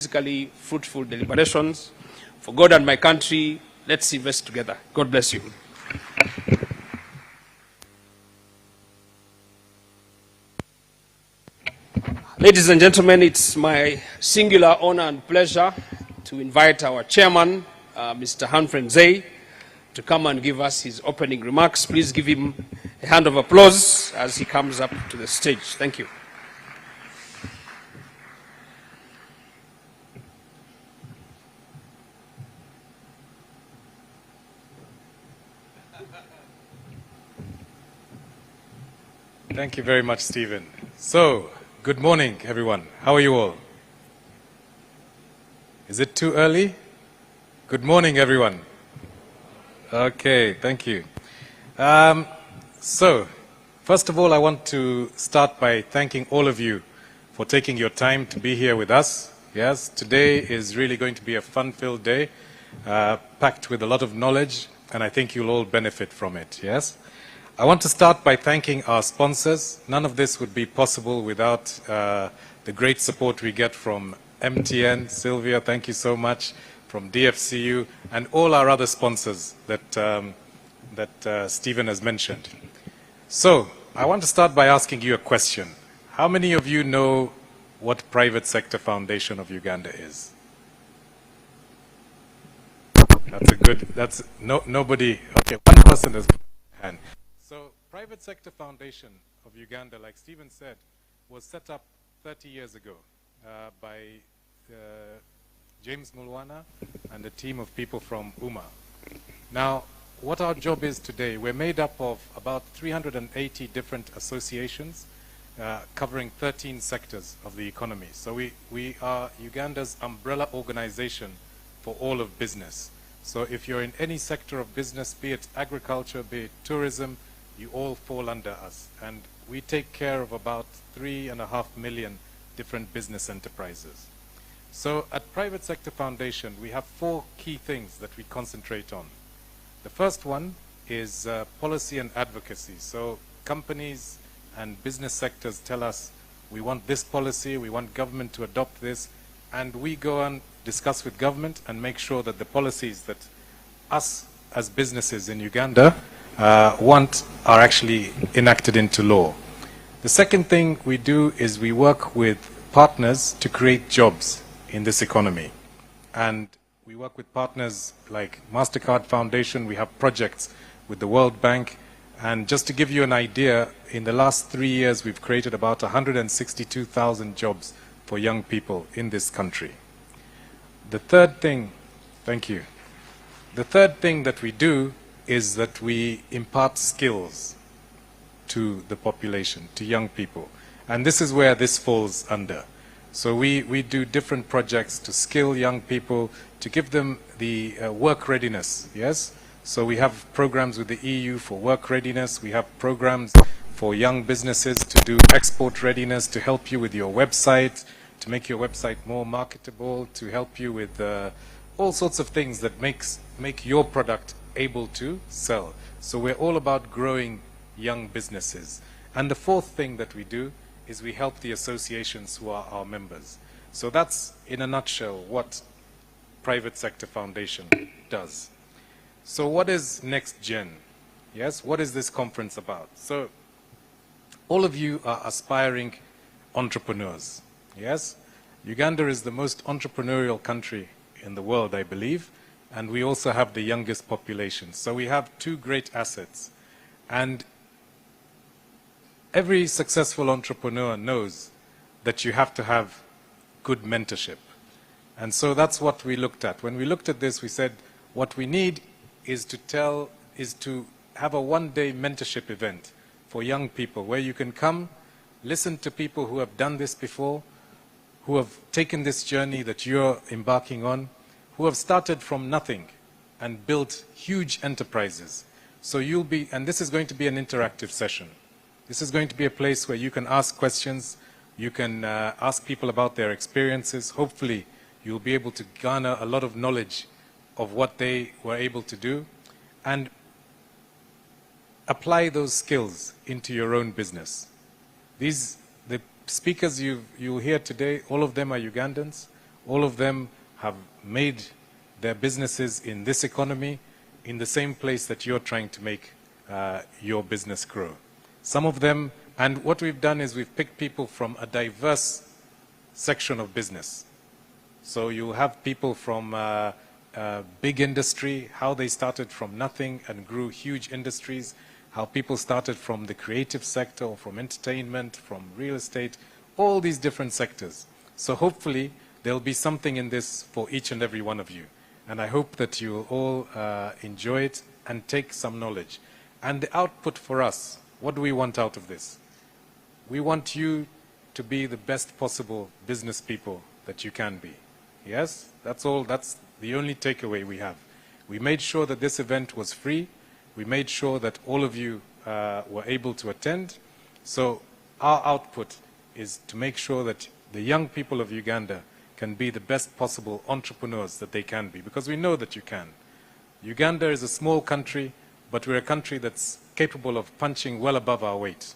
Basically fruitful deliberations. For God and my country, let's invest together. God bless you. Ladies and gentlemen, it's my singular honor and pleasure to invite our chairman, Mr. Hanfred Zay, to come and give us his opening remarks. Please give him a hand of applause as he comes up to the stage. Thank you. Thank you very much, Stephen. So, good morning, everyone. How are you all? Is it too early? Good morning, everyone. Okay, thank you. So, first of all, I want to start by thanking all of you for taking your time to be here with us. Yes, today is really going to be a fun-filled day, packed with a lot of knowledge, and I think you'll all benefit from it, yes? I want to start by thanking our sponsors. None of this would be possible without the great support we get from MTN, Sylvia, thank you so much, from DFCU, and all our other sponsors that Stephen has mentioned. So, I want to start by asking you a question. How many of you know what Private Sector Foundation of Uganda is? That's a good, nobody, okay, one person has put their hand. So, Private Sector Foundation of Uganda, like Stephen said, was set up 30 years ago by James Mulinger and a team of people from UMA. Now, what our job is today, we're made up of about 380 different associations covering 13 sectors of the economy. So we are Uganda's umbrella organization for all of business. So if you're in any sector of business, be it agriculture, be it tourism, you all fall under us. And we take care of about 3.5 million different business enterprises. So at Private Sector Foundation, we have 4 key things that we concentrate on. The first one is policy and advocacy. So companies and business sectors tell us, we want this policy, we want government to adopt this, and we go and discuss with government and make sure that the policies that us as businesses in Uganda want are actually enacted into law. The second thing we do is we work with partners to create jobs in this economy. And we work with partners like MasterCard Foundation. We have projects with the World Bank. And just to give you an idea, in the last 3 years, we've created about 162,000 jobs for young people in this country. The third thing, thank you. The third thing that we do is that we impart skills to the population, to young people. And this is where this falls under. So we do different projects to skill young people, to give them the work readiness, yes? So we have programs with the EU for work readiness. We have programs for young businesses to do export readiness, to help you with your website, to make your website more marketable, to help you with all sorts of things that make your product able to sell. So we're all about growing young businesses. And the fourth thing that we do is we help the associations who are our members. So that's, in a nutshell, what Private Sector Foundation does. So what is Nextgen? Yes, what is this conference about? So all of you are aspiring entrepreneurs. Yes, Uganda is the most entrepreneurial country in the world, I believe, and we also have the youngest population. So we have 2 great assets. And every successful entrepreneur knows that you have to have good mentorship. And so that's what we looked at. When we looked at this, we said, what we need is to have a one-day mentorship event for young people where you can come, listen to people who have done this before, who have taken this journey that you're embarking on, who have started from nothing and built huge enterprises. So you'll be, and this is going to be an interactive session. This is going to be a place where you can ask questions, you can ask people about their experiences. Hopefully, you'll be able to garner a lot of knowledge of what they were able to do and apply those skills into your own business. The speakers you'll hear today, all of them are Ugandans. All of them have made their businesses in this economy in the same place that you're trying to make your business grow. Some of them, and what we've done is we've picked people from a diverse section of business. So you have people from big industry, how they started from nothing and grew huge industries, how people started from the creative sector or from entertainment, from real estate, all these different sectors. So hopefully there'll be something in this for each and every one of you. And I hope that you'll all enjoy it and take some knowledge. And the output for us, what do we want out of this? We want you to be the best possible business people that you can be. Yes? That's all. That's the only takeaway we have. We made sure that this event was free. We made sure that all of you were able to attend. So our output is to make sure that the young people of Uganda can be the best possible entrepreneurs that they can be, because we know that you can. Uganda is a small country, but we're a country that's capable of punching well above our weight.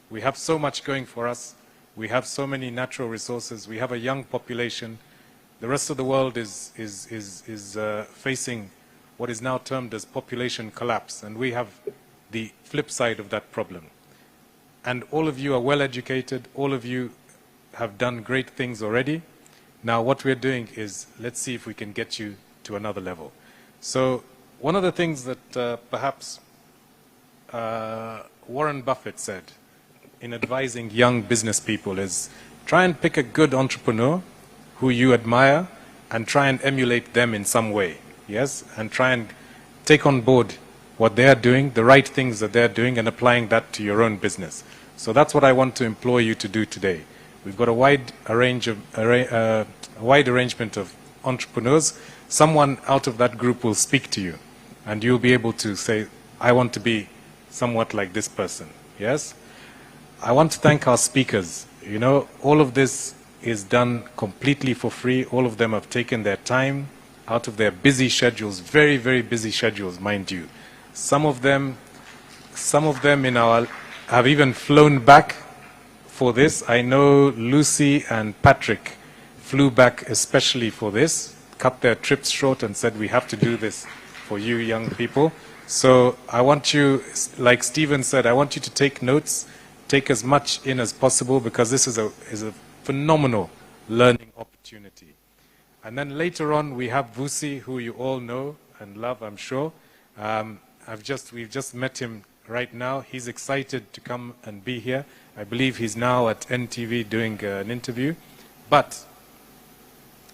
We have so much going for us. We have so many natural resources. We have a young population. The rest of the world is facing what is now termed as population collapse, and we have the flip side of that problem. And all of you are well educated. All of you have done great things already. Now what we're doing is, let's see if we can get you to another level. So one of the things that perhaps Warren Buffett said in advising young business people is, try and pick a good entrepreneur who you admire and try and emulate them in some way. Yes? And try and take on board what they're doing, the right things that they're doing, and applying that to your own business. So that's what I want to implore you to do today. We've got a wide arrangement of entrepreneurs. Someone out of that group will speak to you, and you'll be able to say, I want to be somewhat like this person. Yes? I want to thank our speakers. You know, all of this is done completely for free. All of them have taken their time out of their busy schedules, very, very busy schedules, mind you. Some of them have even flown back for this. I know Lucy and Patrick flew back especially for this, cut their trips short and said, we have to do this for you young people. So I want you, like Stephen said, I want you to take notes, take as much in as possible, because this is a phenomenal learning opportunity. And then later on we have Vusi, who you all know and love, I'm sure. We've just met him right now. He's excited to come and be here. I believe he's now at NTV doing an interview. But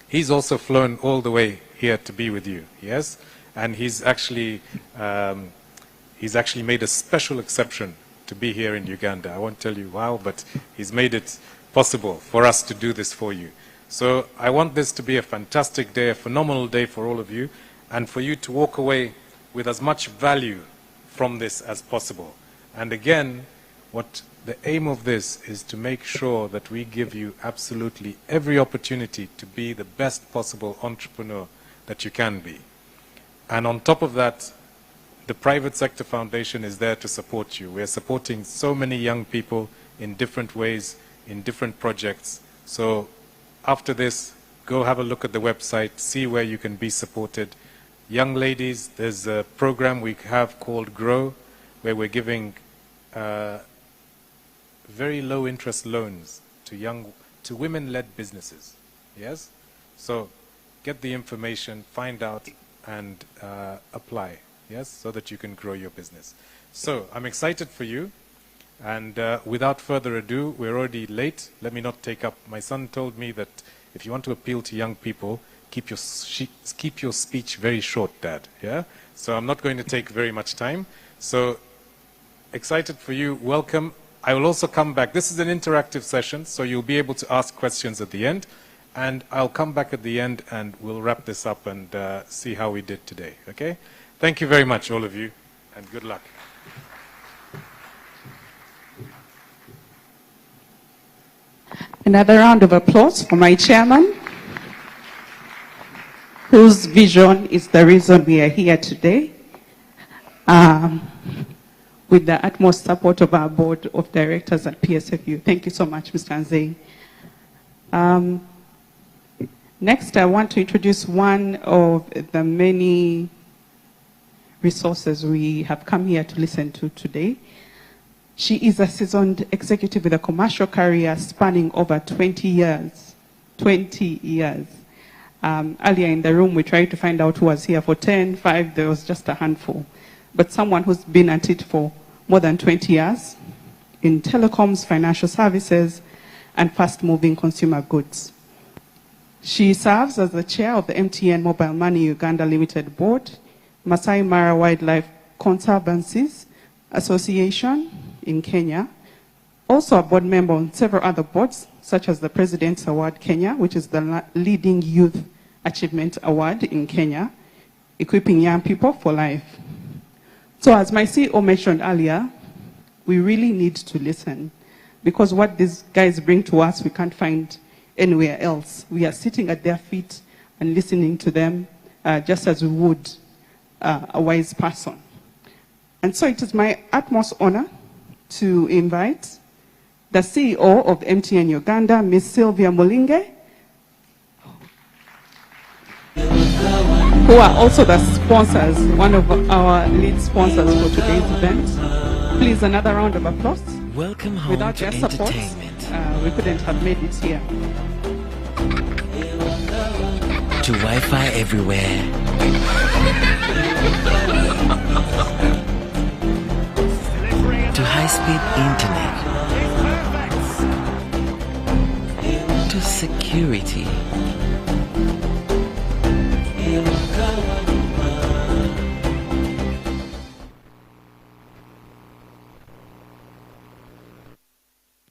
he's also flown all the way here to be with you, yes? And he's actually made a special exception to be here in Uganda. I won't tell you how, but he's made it possible for us to do this for you. So I want this to be a fantastic day, a phenomenal day for all of you, and for you to walk away with as much value from this as possible. And again, what the aim of this is to make sure that we give you absolutely every opportunity to be the best possible entrepreneur that you can be. And on top of that, the Private Sector Foundation is there to support you. We are supporting so many young people in different ways, in different projects. So after this, go have a look at the website, see where you can be supported. Young ladies, there's a program we have called Grow, where we're giving very low interest loans to women-led businesses. Yes? So get the information, find out, and apply. Yes? So that you can grow your business. So I'm excited for you. And without further ado, we're already late. Let me not take up. My son told me that if you want to appeal to young people, keep your speech very short, Dad. Yeah? So I'm not going to take very much time. So excited for you. Welcome. I will also come back. This is an interactive session, so you'll be able to ask questions at the end. And I'll come back at the end and we'll wrap this up and see how we did today. Okay? Thank you very much, all of you, and good luck. Another round of applause for my chairman, whose vision is the reason we are here today, with the utmost support of our board of directors at PSFU. Thank you so much, Mr. Nzei. Next, I want to introduce one of the many resources we have come here to listen to today. She is a seasoned executive with a commercial career spanning over 20 years. 20 years. Earlier in the room, we tried to find out who was here for 10, 5, there was just a handful. But someone who's been at it for more than 20 years in telecoms, financial services, and fast-moving consumer goods. She serves as the chair of the MTN Mobile Money Uganda Limited Board, Masai Mara Wildlife Conservancies Association in Kenya, also a board member on several other boards, such as the President's Award Kenya, which is the leading youth achievement award in Kenya, equipping young people for life. So as my CEO mentioned earlier, we really need to listen, because what these guys bring to us, we can't find anywhere else. We are sitting at their feet and listening to them just as we would a wise person. And so it is my utmost honor to invite the CEO of MTN Uganda, Ms. Sylvia Mulinge, who are also the sponsors, one of our lead sponsors for today's event. Please, another round of applause. Welcome home. Without to their support, we couldn't have made it here. To Wi-Fi everywhere. To high-speed internet. To security.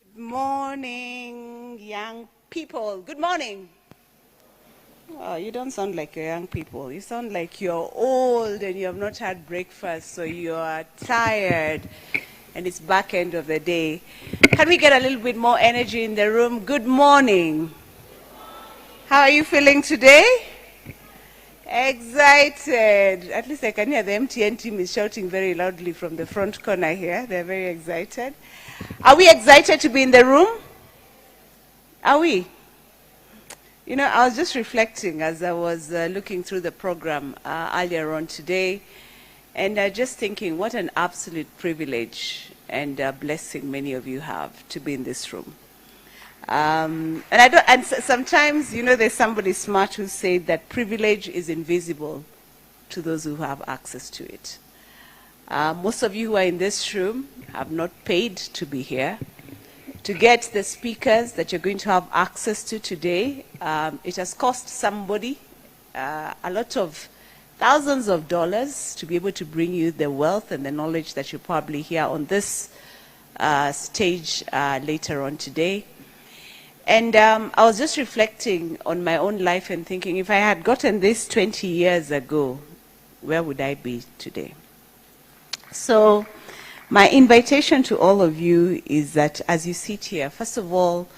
Good morning, young people. Good morning. Oh, you don't sound like you're young people. You sound like you're old and you have not had breakfast, so you are tired and it's back end of the day. Can we get a little bit more energy in the room? Good morning. How are you feeling today? Excited. At least I can hear the MTN team is shouting very loudly from the front corner here. They're very excited. Are we excited to be in the room? Are we? You know, I was just reflecting as I was looking through the program earlier on today, and just thinking what an absolute privilege and blessing many of you have to be in this room. And sometimes, you know, there's somebody smart who said that privilege is invisible to those who have access to it. Most of you who are in this room have not paid to be here. To get the speakers that you're going to have access to today, it has cost somebody a lot of thousands of dollars to be able to bring you the wealth and the knowledge that you probably hear on this stage later on today. And I was just reflecting on my own life and thinking, if I had gotten this 20 years ago, where would I be today? So my invitation to all of you is that as you sit here, first of all,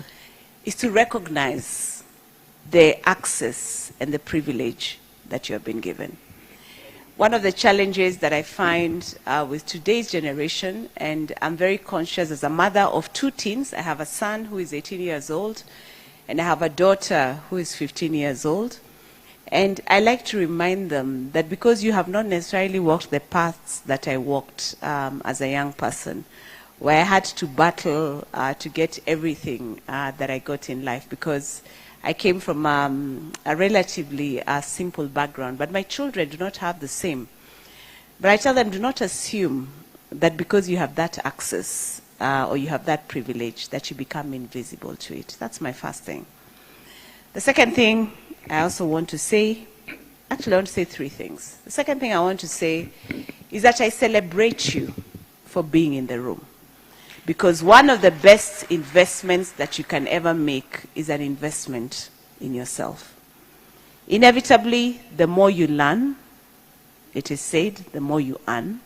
is to recognize the access and the privilege that you have been given. One of the challenges that I find with today's generation, and I'm very conscious as a mother of 2 teens, I have a son who is 18 years old, and I have a daughter who is 15 years old. And I like to remind them that because you have not necessarily walked the paths that I walked as a young person, where I had to battle to get everything that I got in life, because I came from a relatively simple background, but my children do not have the same. But I tell them, do not assume that because you have that access or you have that privilege that you become invisible to it. That's my first thing. The second thing I also want to say, actually I want to say 3 things. The second thing I want to say is that I celebrate you for being in the room. Because one of the best investments that you can ever make is an investment in yourself. Inevitably, the more you learn, it is said, the more you earn.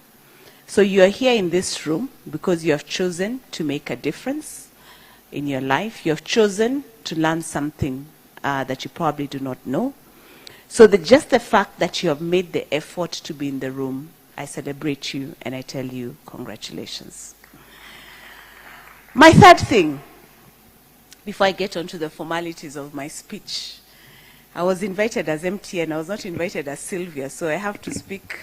So you are here in this room because you have chosen to make a difference in your life. You have chosen to learn something that you probably do not know. So just the fact that you have made the effort to be in the room, I celebrate you and I tell you congratulations. My third thing, before I get onto the formalities of my speech, I was invited as MTN. I was not invited as Sylvia, so I have to speak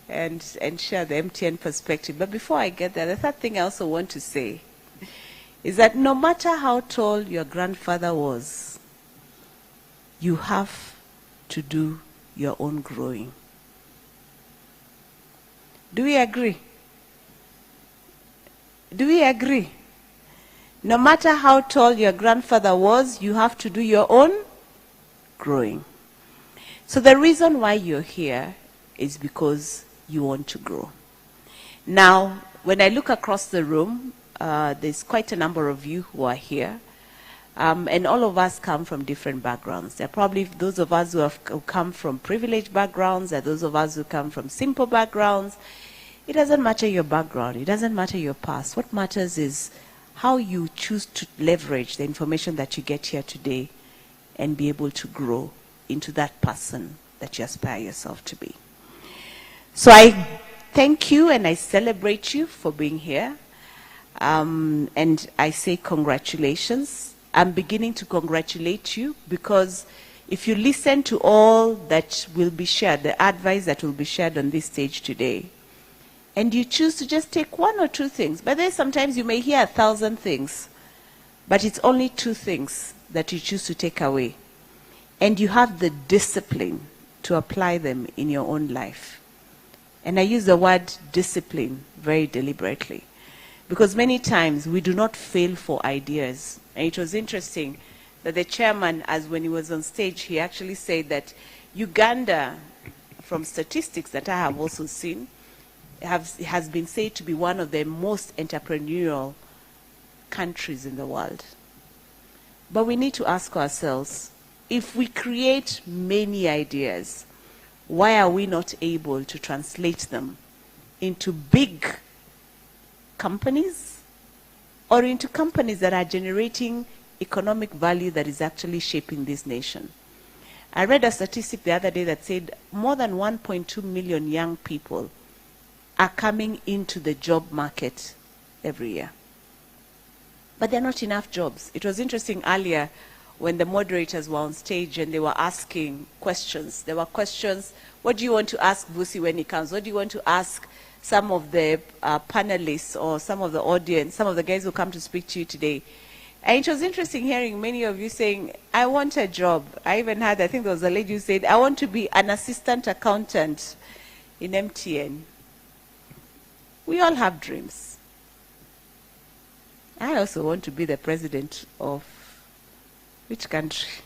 and share the MTN perspective. But before I get there, the third thing I also want to say is that no matter how tall your grandfather was, you have to do your own growing. Do we agree? Do we agree? No matter how tall your grandfather was, you have to do your own growing. So the reason why you're here is because you want to grow. Now, when I look across the room, there's quite a number of you who are here. And all of us come from different backgrounds. There are probably those of us who come from privileged backgrounds. There are those of us who come from simple backgrounds. It doesn't matter your background. It doesn't matter your past. What matters is how you choose to leverage the information that you get here today and be able to grow into that person that you aspire yourself to be. So I thank you and I celebrate you for being here. And I say congratulations. I'm beginning to congratulate you because if you listen to all that will be shared, the advice that will be shared on this stage today, and you choose to just take one or two things, but then sometimes you may hear 1,000 things, but it's only 2 things that you choose to take away. And you have the discipline to apply them in your own life. And I use the word discipline very deliberately, because many times we do not fail for ideas. And it was interesting that the chairman, as when he was on stage, he actually said that Uganda, from statistics that I have also seen, has been said to be one of the most entrepreneurial countries in the world. But we need to ask ourselves, if we create many ideas, why are we not able to translate them into big companies or into companies that are generating economic value that is actually shaping this nation? I read a statistic the other day that said more than 1.2 million young people are coming into the job market every year. But there are not enough jobs. It was interesting earlier when the moderators were on stage and they were asking questions. There were questions, what do you want to ask Vusi when he comes? What do you want to ask some of the panelists or some of the audience, some of the guys who come to speak to you today? And it was interesting hearing many of you saying, I want a job. I even had, I think there was a lady who said, I want to be an assistant accountant in MTN. We all have dreams. I also want to be the president of which country?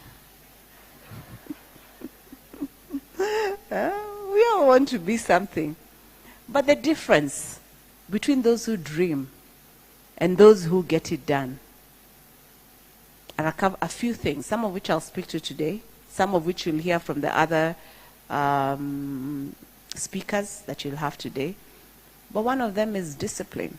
We all want to be something. But the difference between those who dream and those who get it done are a few things, some of which I'll speak to today, some of which you'll hear from the other speakers that you'll have today. But one of them is discipline.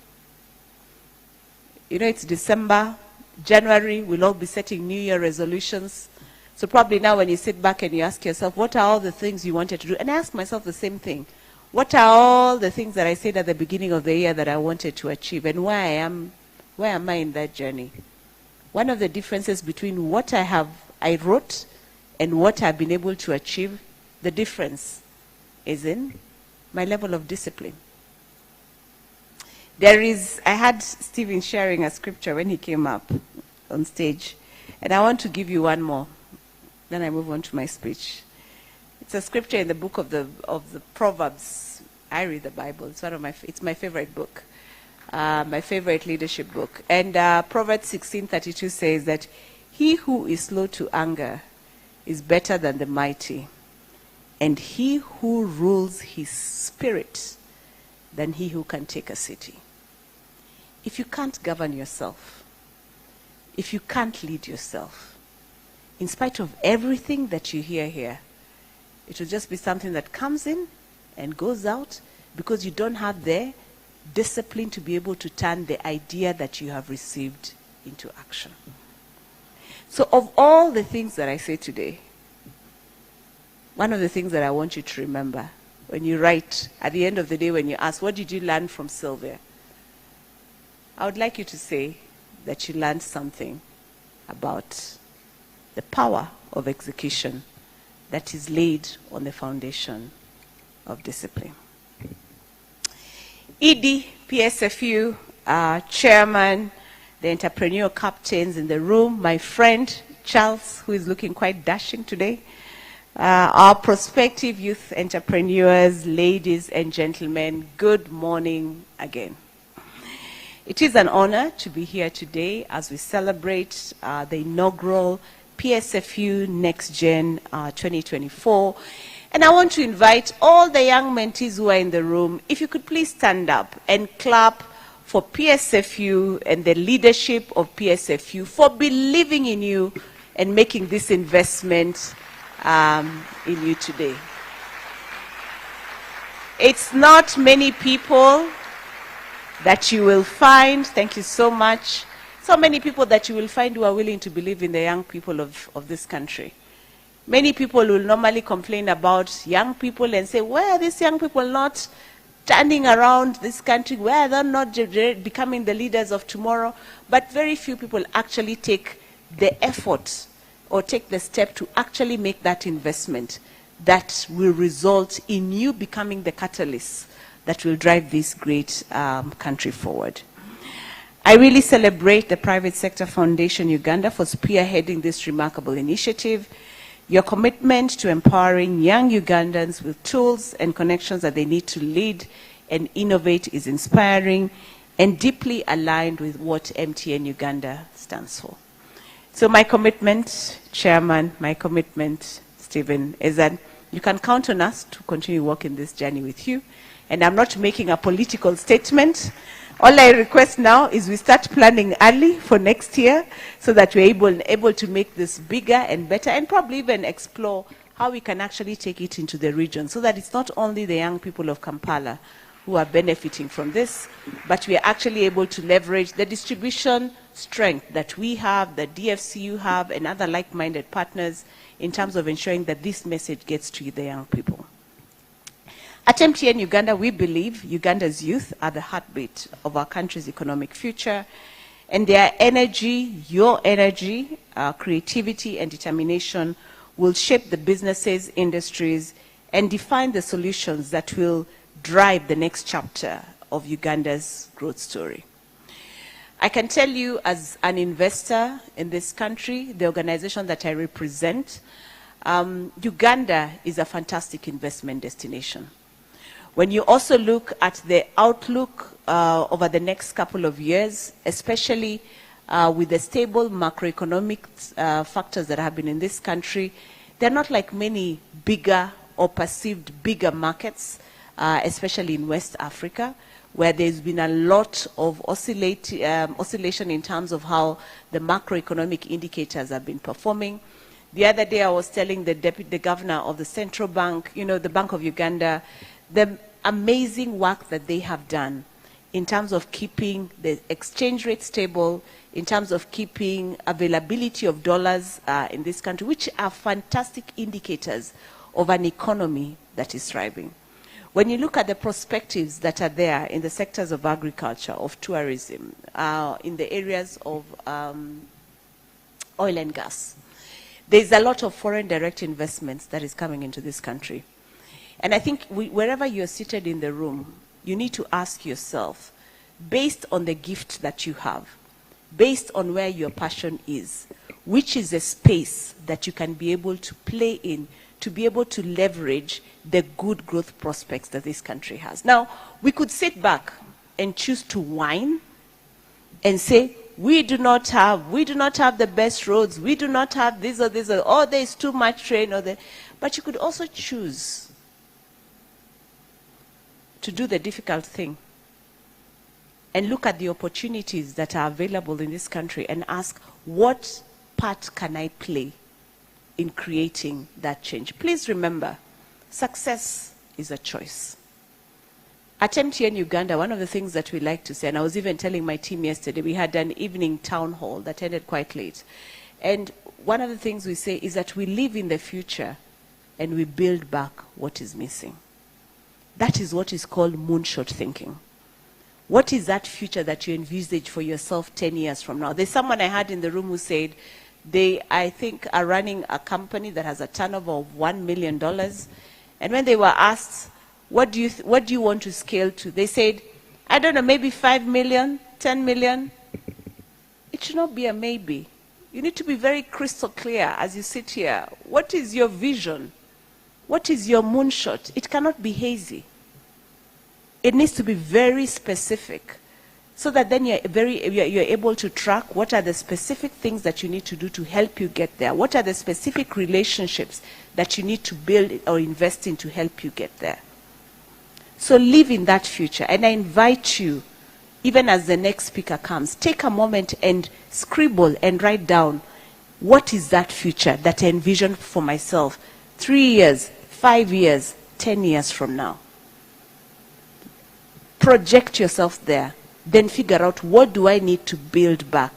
You know, it's December, January, we'll all be setting New Year resolutions. So probably now when you sit back and you ask yourself, what are all the things you wanted to do? And I ask myself the same thing. What are all the things that I said at the beginning of the year that I wanted to achieve? And where am I in that journey? One of the differences between what I wrote and what I've been able to achieve, the difference is in my level of discipline. I had Stephen sharing a scripture when he came up on stage, and I want to give you one more. Then I move on to my speech. It's a scripture in the book of the Proverbs. I read the Bible. It's my favorite book, my favorite leadership book. And Proverbs 16:32 says that he who is slow to anger is better than the mighty, and he who rules his spirit than he who can take a city. If you can't govern yourself, if you can't lead yourself, in spite of everything that you hear here, it will just be something that comes in and goes out because you don't have the discipline to be able to turn the idea that you have received into action. So of all the things that I say today, one of the things that I want you to remember when you write, at the end of the day when you ask, what did you learn from Sylvia? I would like you to say that you learned something about the power of execution that is laid on the foundation of discipline. ED, PSFU, chairman, the entrepreneurial captains in the room, my friend Charles, who is looking quite dashing today, our prospective youth entrepreneurs, ladies and gentlemen, good morning again. It is an honor to be here today as we celebrate the inaugural Psfu Nextgen 2024. And I want to invite all the young mentees who are in the room, if you could please stand up and clap for Psfu and the leadership of Psfu for believing in you and making this investment in you today. It's not many people that you will find, thank you so much, so many people that you will find who are willing to believe in the young people of this country. Many people will normally complain about young people and say, why are these young people not standing around this country? Why are they not becoming the leaders of tomorrow? But very few people actually take the effort or take the step to actually make that investment that will result in you becoming the catalyst that will drive this great country forward. I really celebrate the Private Sector Foundation Uganda for spearheading this remarkable initiative. Your commitment to empowering young Ugandans with tools and connections that they need to lead and innovate is inspiring and deeply aligned with what MTN Uganda stands for. So my commitment, Chairman, my commitment, Stephen, is that you can count on us to continue walking this journey with you. And I'm not making a political statement. All I request now is we start planning early for next year so that we're able to make this bigger and better and probably even explore how we can actually take it into the region so that it's not only the young people of Kampala who are benefiting from this, but we are actually able to leverage the distribution strength that we have, that DFCU have, and other like-minded partners in terms of ensuring that this message gets to the young people. At MTN Uganda, we believe Uganda's youth are the heartbeat of our country's economic future, and their energy, your energy, creativity, and determination will shape the businesses, industries, and define the solutions that will drive the next chapter of Uganda's growth story. I can tell you as an investor in this country, the organization that I represent, Uganda is a fantastic investment destination. When you also look at the outlook over the next couple of years, especially with the stable macroeconomic factors that have been in this country, they're not like many bigger or perceived bigger markets, especially in West Africa, where there's been a lot of oscillation in terms of how the macroeconomic indicators have been performing. The other day I was telling the Deputy Governor of the Central Bank, you know, the Bank of Uganda, the amazing work that they have done in terms of keeping the exchange rate stable, in terms of keeping availability of dollars in this country, which are fantastic indicators of an economy that is thriving. When you look at the perspectives that are there in the sectors of agriculture, of tourism, in the areas of oil and gas, there's a lot of foreign direct investments that is coming into this country. And I think wherever you're seated in the room, you need to ask yourself, based on the gift that you have, based on where your passion is, which is a space that you can be able to play in, to be able to leverage the good growth prospects that this country has. Now, we could sit back and choose to whine and say, we do not have the best roads, we do not have this or this, or there is too much train, or the, but you could also choose to do the difficult thing and look at the opportunities that are available in this country and ask, what part can I play in creating that change? Please remember, success is a choice. At MTN Uganda, one of the things that we like to say, and I was even telling my team yesterday, we had an evening town hall that ended quite late. And one of the things we say is that we live in the future and we build back what is missing. That is what is called moonshot thinking. What is that future that you envisage for yourself 10 years from now? There's someone I had in the room who said, They, I think, are running a company that has a turnover of $1 million. And when they were asked, what do you want to scale to? They said, I don't know, maybe 5 million, 10 million. It should not be a maybe. You need to be very crystal clear as you sit here. What is your vision? What is your moonshot? It cannot be hazy. It needs to be very specific, so that then you're able to track what are the specific things that you need to do to help you get there. What are the specific relationships that you need to build or invest in to help you get there? So live in that future. And I invite you, even as the next speaker comes, take a moment and scribble and write down, what is that future that I envision for myself 3 years, 5 years, 10 years from now? Project yourself there. Then figure out, what do I need to build back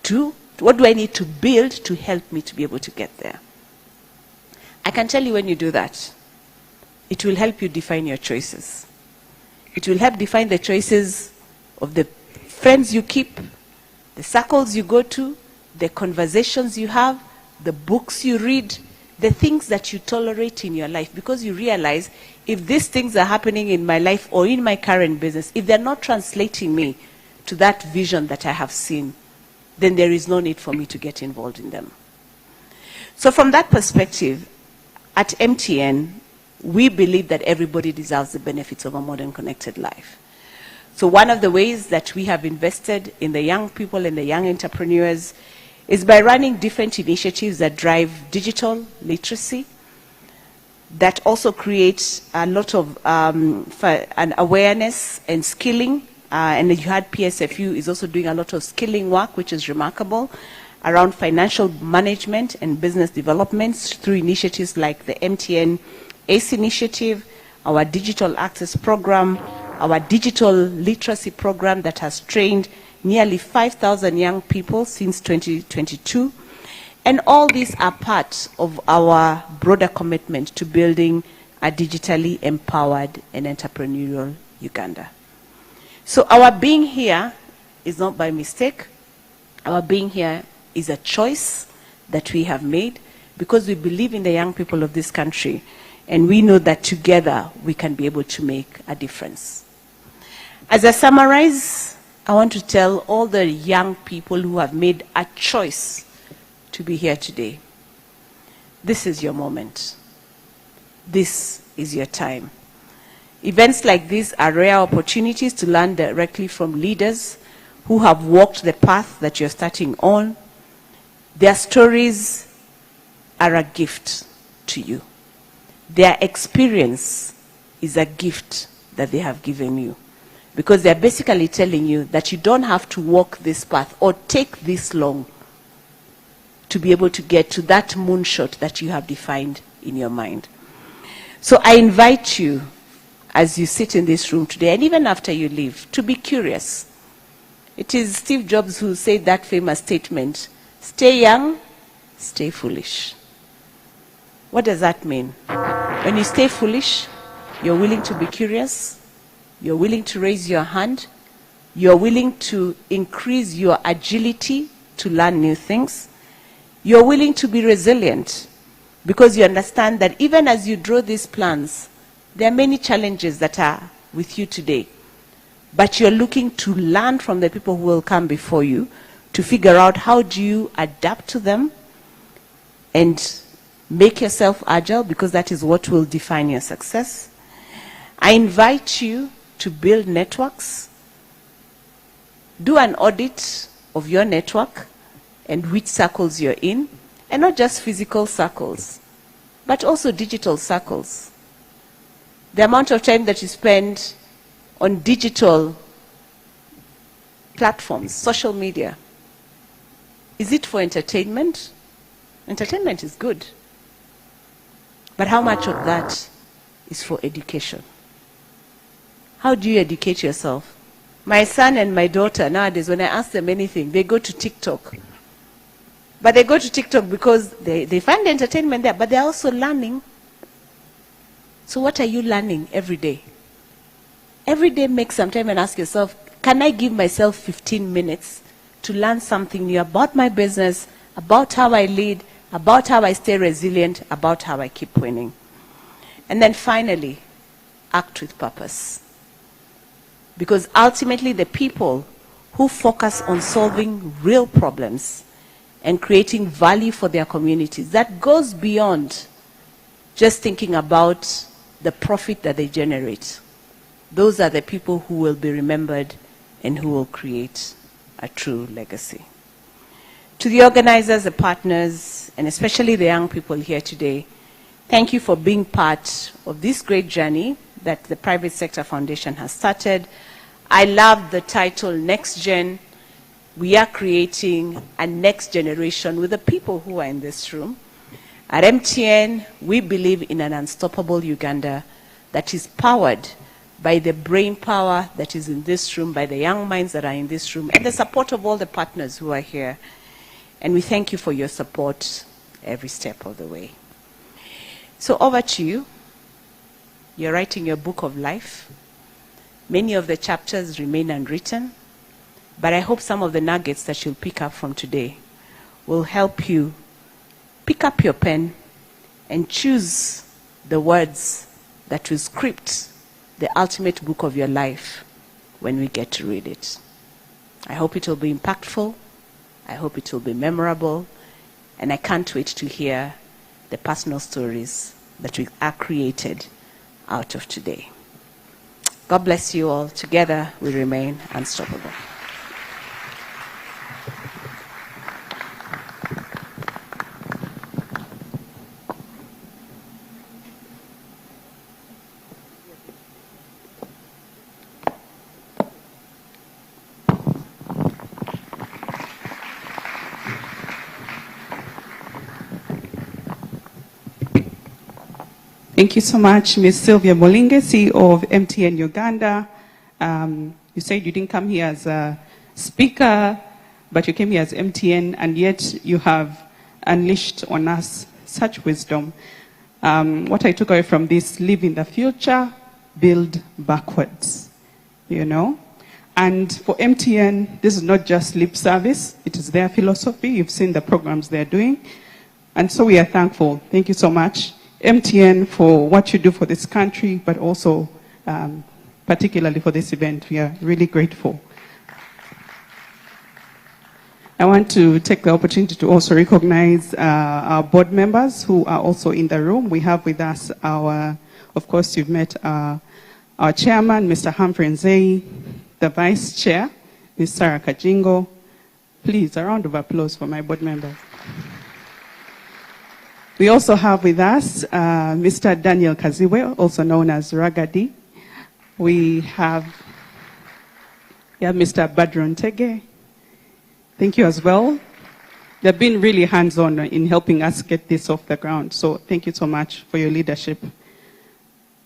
to? What do I need to build to help me to be able to get there? I can tell you, when you do that, it will help you define your choices. It will help define the choices of the friends you keep, the circles you go to, the conversations you have, the books you read, the things that you tolerate in your life, because you realize, if these things are happening in my life or in my current business, if they're not translating me to that vision that I have seen, then there is no need for me to get involved in them. So from that perspective, at MTN, we believe that everybody deserves the benefits of a modern connected life. So one of the ways that we have invested in the young people and the young entrepreneurs is by running different initiatives that drive digital literacy, that also create a lot of an awareness and skilling. And you had Psfu is also doing a lot of skilling work, which is remarkable, around financial management and business development through initiatives like the MTN ACE initiative, our digital access program, our digital literacy program that has trained nearly 5,000 young people since 2022. And all these are part of our broader commitment to building a digitally empowered and entrepreneurial Uganda. So our being here is not by mistake. Our being here is a choice that we have made because we believe in the young people of this country, and we know that together we can be able to make a difference. As I summarize, I want to tell all the young people who have made a choice to be here today, this is your moment. This is your time. Events like these are rare opportunities to learn directly from leaders who have walked the path that you're starting on. Their stories are a gift to you. Their experience is a gift that they have given you, because they're basically telling you that you don't have to walk this path or take this long to be able to get to that moonshot that you have defined in your mind. So I invite you, as you sit in this room today, and even after you leave, to be curious. It is Steve Jobs who said that famous statement, stay young, stay foolish. What does that mean? When you stay foolish, you're willing to be curious, you're willing to raise your hand, you're willing to increase your agility to learn new things, you're willing to be resilient, because you understand that even as you draw these plans, there are many challenges that are with you today. But you're looking to learn from the people who will come before you to figure out how do you adapt to them and make yourself agile, because that is what will define your success. I invite you to build networks. Do an audit of your network and which circles you're in, and not just physical circles, but also digital circles. The amount of time that you spend on digital platforms, social media, is it for entertainment? Entertainment is good. But how much of that is for education? How do you educate yourself? My son and my daughter nowadays, when I ask them anything, they go to TikTok. But they go to TikTok because they find entertainment there, but they're also learning. So what are you learning every day? Every day make some time and ask yourself, can I give myself 15 minutes to learn something new about my business, about how I lead, about how I stay resilient, about how I keep winning. And then finally, act with purpose. Because ultimately the people who focus on solving real problems and creating value for their communities, that goes beyond just thinking about the profit that they generate. Those are the people who will be remembered and who will create a true legacy. To the organizers, the partners, and especially the young people here today, thank you for being part of this great journey that the Private Sector Foundation has started. I love the title Nextgen. We are creating a next generation with the people who are in this room. At MTN, we believe in an unstoppable Uganda that is powered by the brain power that is in this room, by the young minds that are in this room, and the support of all the partners who are here. And we thank you for your support every step of the way. So over to you. You're writing your book of life. Many of the chapters remain unwritten, but I hope some of the nuggets that you'll pick up from today will help you pick up your pen and choose the words that will script the ultimate book of your life when we get to read it. I hope it will be impactful. I hope it will be memorable. And I can't wait to hear the personal stories that we are created out of today. God bless you all. Together we remain unstoppable. Thank you so much, Ms. Sylvia Mulinge, CEO of MTN Uganda. You said you didn't come here as a speaker, but you came here as MTN, and yet you have unleashed on us such wisdom. What I took away from this, live in the future, build backwards, you know. And for MTN, this is not just lip service, it is their philosophy. You've seen the programs they're doing. And so we are thankful. Thank you so much, MTN, for what you do for this country, but also particularly for this event. We are really grateful. I want to take the opportunity to also recognize our board members who are also in the room. We have with us of course, you've met our chairman, Mr. Humphrey Nzei, the vice chair, Ms. Sarah Kajingo. Please, a round of applause for my board members. We also have with us Mr. Daniel Kaziwe, also known as Ragadi. We have Mr. Badron Tege. Thank you as well. They've been really hands-on in helping us get this off the ground. So thank you so much for your leadership.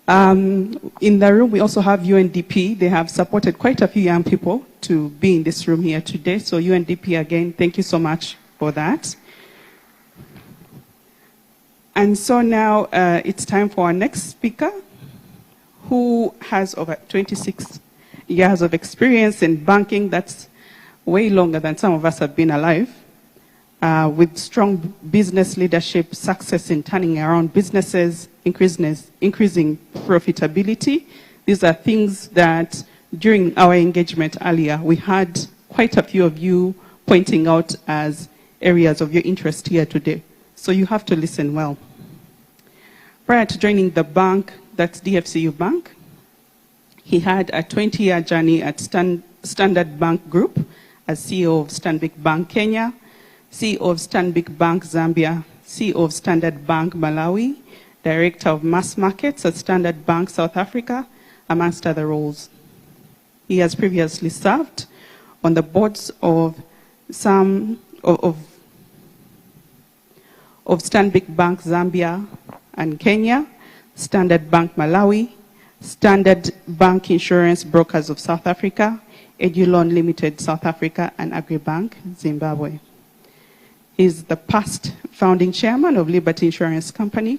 In the room, we also have UNDP. They have supported quite a few young people to be in this room here today. So UNDP, again, thank you so much for that. And so now it's time for our next speaker, who has over 26 years of experience in banking. That's way longer than some of us have been alive, with strong business leadership, success in turning around businesses, increasing profitability. These are things that during our engagement earlier, we had quite a few of you pointing out as areas of your interest here today. So you have to listen well. Prior to joining the bank, that's DFCU Bank, he had a 20-year journey at Standard Bank Group as CEO of Stanbic Bank Kenya, CEO of Stanbic Bank Zambia, CEO of Standard Bank Malawi, Director of Mass Markets at Standard Bank South Africa, amongst other roles. He has previously served on the boards of some of Stanbic Bank Zambia and Kenya, Standard Bank Malawi, Standard Bank Insurance Brokers of South Africa, Edulon Limited South Africa, and Agribank Zimbabwe. He is the past founding chairman of Liberty Insurance Company,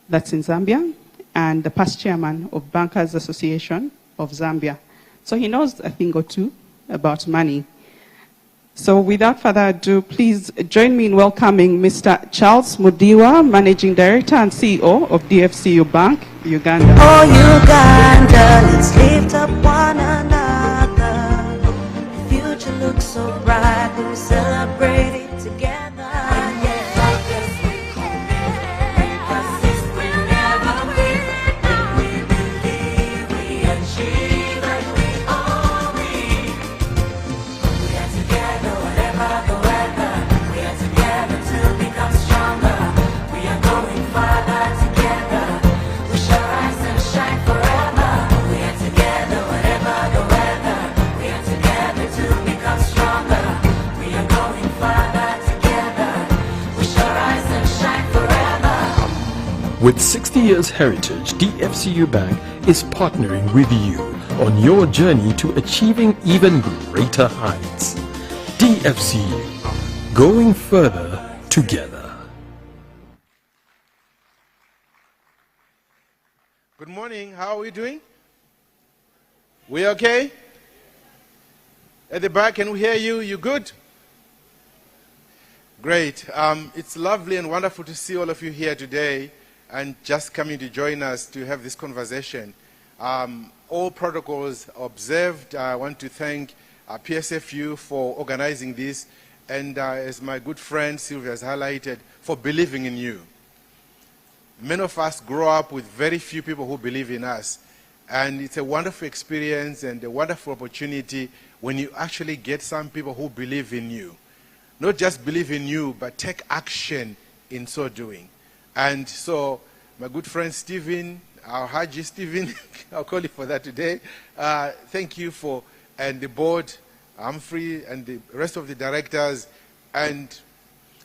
that's in Zambia, and the past chairman of Bankers Association of Zambia. So he knows a thing or two about money. So without further ado, please join me in welcoming Mr. Charles Mudiwa, Managing Director and CEO of DFCU Bank, Uganda. Oh, Uganda, let's lift up one another. The future looks so bright, we'll celebrate it together. With 60 years heritage, DFCU Bank is partnering with you on your journey to achieving even greater heights. DFCU, going further together. Good morning, how are we doing? We okay? At the back, can we hear you? You good? Great. It's lovely and wonderful to see all of you here today and just coming to join us to have this conversation. All protocols observed. I want to thank PSFU for organizing this, and as my good friend Sylvia has highlighted, for believing in you. Many of us grow up with very few people who believe in us, and it's a wonderful experience and a wonderful opportunity when you actually get some people who believe in you. Not just believe in you, but take action in so doing. And so, my good friend Stephen, our Haji Stephen, I'll call you for that today. Thank you for, and the board, Humphrey, and the rest of the directors, and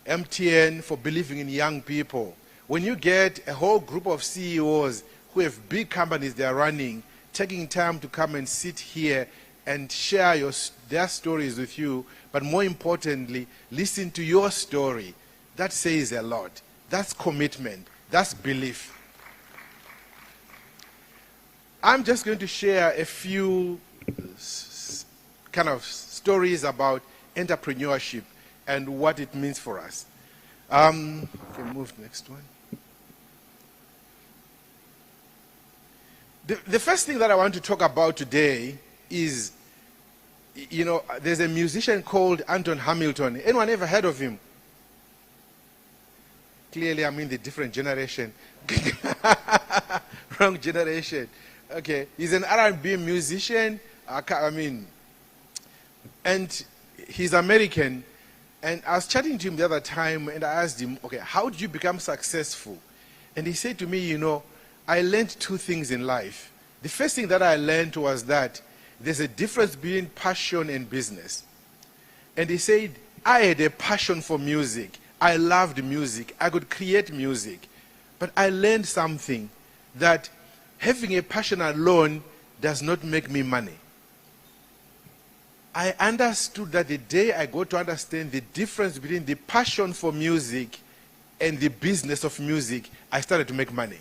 MTN for believing in young people. When you get a whole group of CEOs who have big companies they are running, taking time to come and sit here and share their stories with you, but more importantly, listen to your story, that says a lot. That's commitment. That's belief. I'm just going to share a few kind of stories about entrepreneurship and what it means for us. Can move to the next one. The first thing that I want to talk about today is, you know, there's a musician called Anton Hamilton. Anyone ever heard of him? Clearly, I'm in the different generation. Wrong generation. Okay, he's an R&B musician. And he's American. And I was chatting to him the other time, and I asked him, okay, how did you become successful? And he said to me, you know, I learned two things in life. The first thing that I learned was that there's a difference between passion and business. And he said, I had a passion for music. I loved music. I could create music. But I learned something, that having a passion alone does not make me money. I understood that the day I got to understand the difference between the passion for music and the business of music, I started to make money.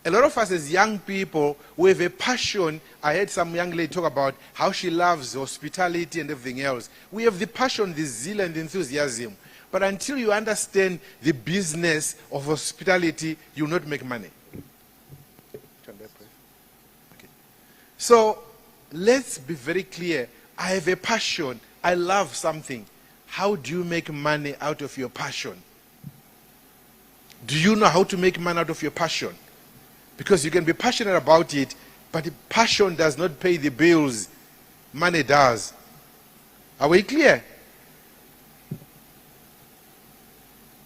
A lot of us as young people, we have a passion. I heard some young lady talk about how she loves hospitality and everything else. We have the passion, the zeal and the enthusiasm. But until you understand the business of hospitality, you will not make money. Okay. So, let's be very clear. I have a passion. I love something. How do you make money out of your passion? Do you know how to make money out of your passion? Because you can be passionate about it, but the passion does not pay the bills. Money does. Are we clear?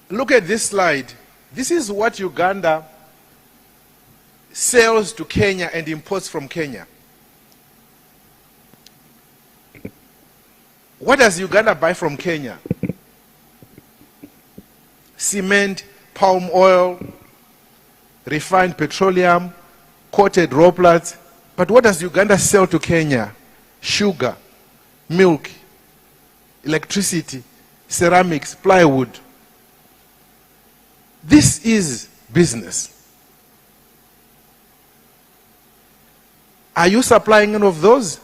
Look at this slide. This is what Uganda sells to Kenya and imports from Kenya. What does Uganda buy from Kenya? Cement, palm oil, refined petroleum, coated roplats. But what does Uganda sell to Kenya? Sugar, milk, electricity, ceramics, plywood. This is business. Are you supplying any of those?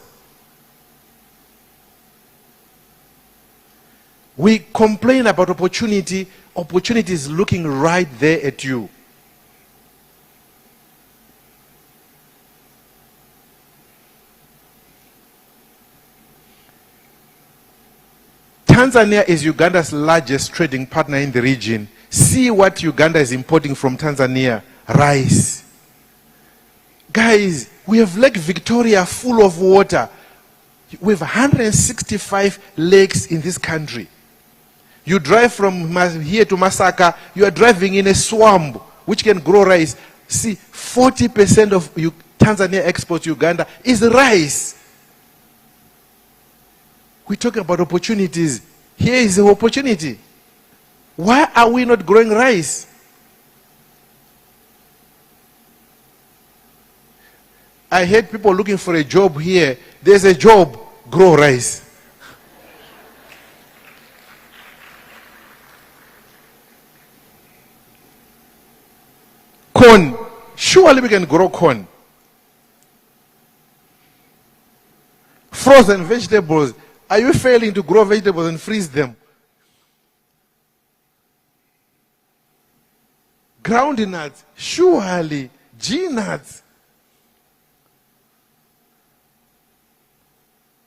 We complain about opportunity. Opportunity is looking right there at you. Tanzania is Uganda's largest trading partner in the region. See what Uganda is importing from Tanzania. Rice. Guys, we have Lake Victoria full of water. We have 165 lakes in this country. You drive from here to Masaka, you are driving in a swamp which can grow rice. See, 40% of Tanzania exports to Uganda is rice. We're talking about opportunities. Here is the opportunity. Why are we not growing rice? I heard people looking for a job here. There's a job, grow rice. Corn. Surely we can grow corn. Frozen vegetables. Are you failing to grow vegetables and freeze them? Ground nuts. Surely. G-nuts.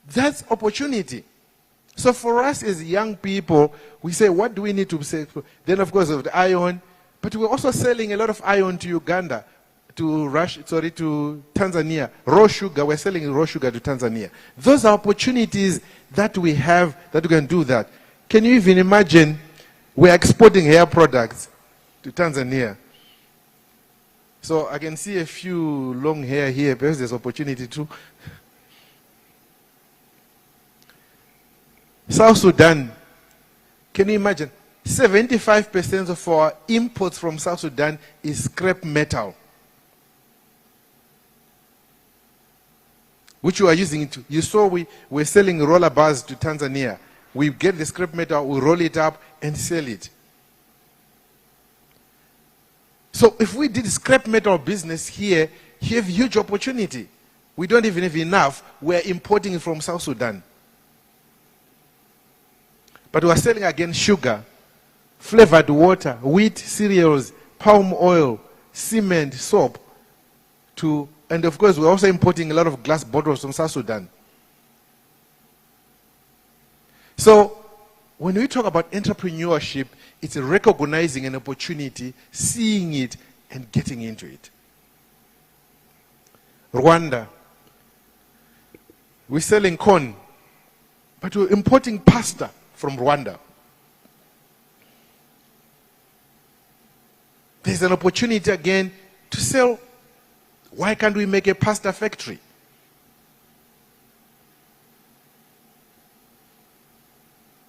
That's opportunity. So for us as young people, we say, what do we need to say? Then of course of the iron, but we're also selling a lot of iron to Uganda, to Tanzania. Raw sugar, we're selling raw sugar to Tanzania. Those are opportunities that we have that we can do that. Can you even imagine we're exporting hair products to Tanzania? So I can see a few long hair here, perhaps there's opportunity too. South Sudan, can you imagine? 75% of our imports from South Sudan is scrap metal, which we are using. You saw we're selling roller bars to Tanzania. We get the scrap metal, we roll it up and sell it. So if we did scrap metal business here, you have huge opportunity. We don't even have enough. We're importing it from South Sudan. But we are selling again sugar, flavored water, wheat, cereals, palm oil, cement, soap. And of course, we're also importing a lot of glass bottles from South Sudan. So, when we talk about entrepreneurship, it's recognizing an opportunity, seeing it, and getting into it. Rwanda. We're selling corn, but we're importing pasta from Rwanda. There's an opportunity again to sell. Why can't we make a pasta factory?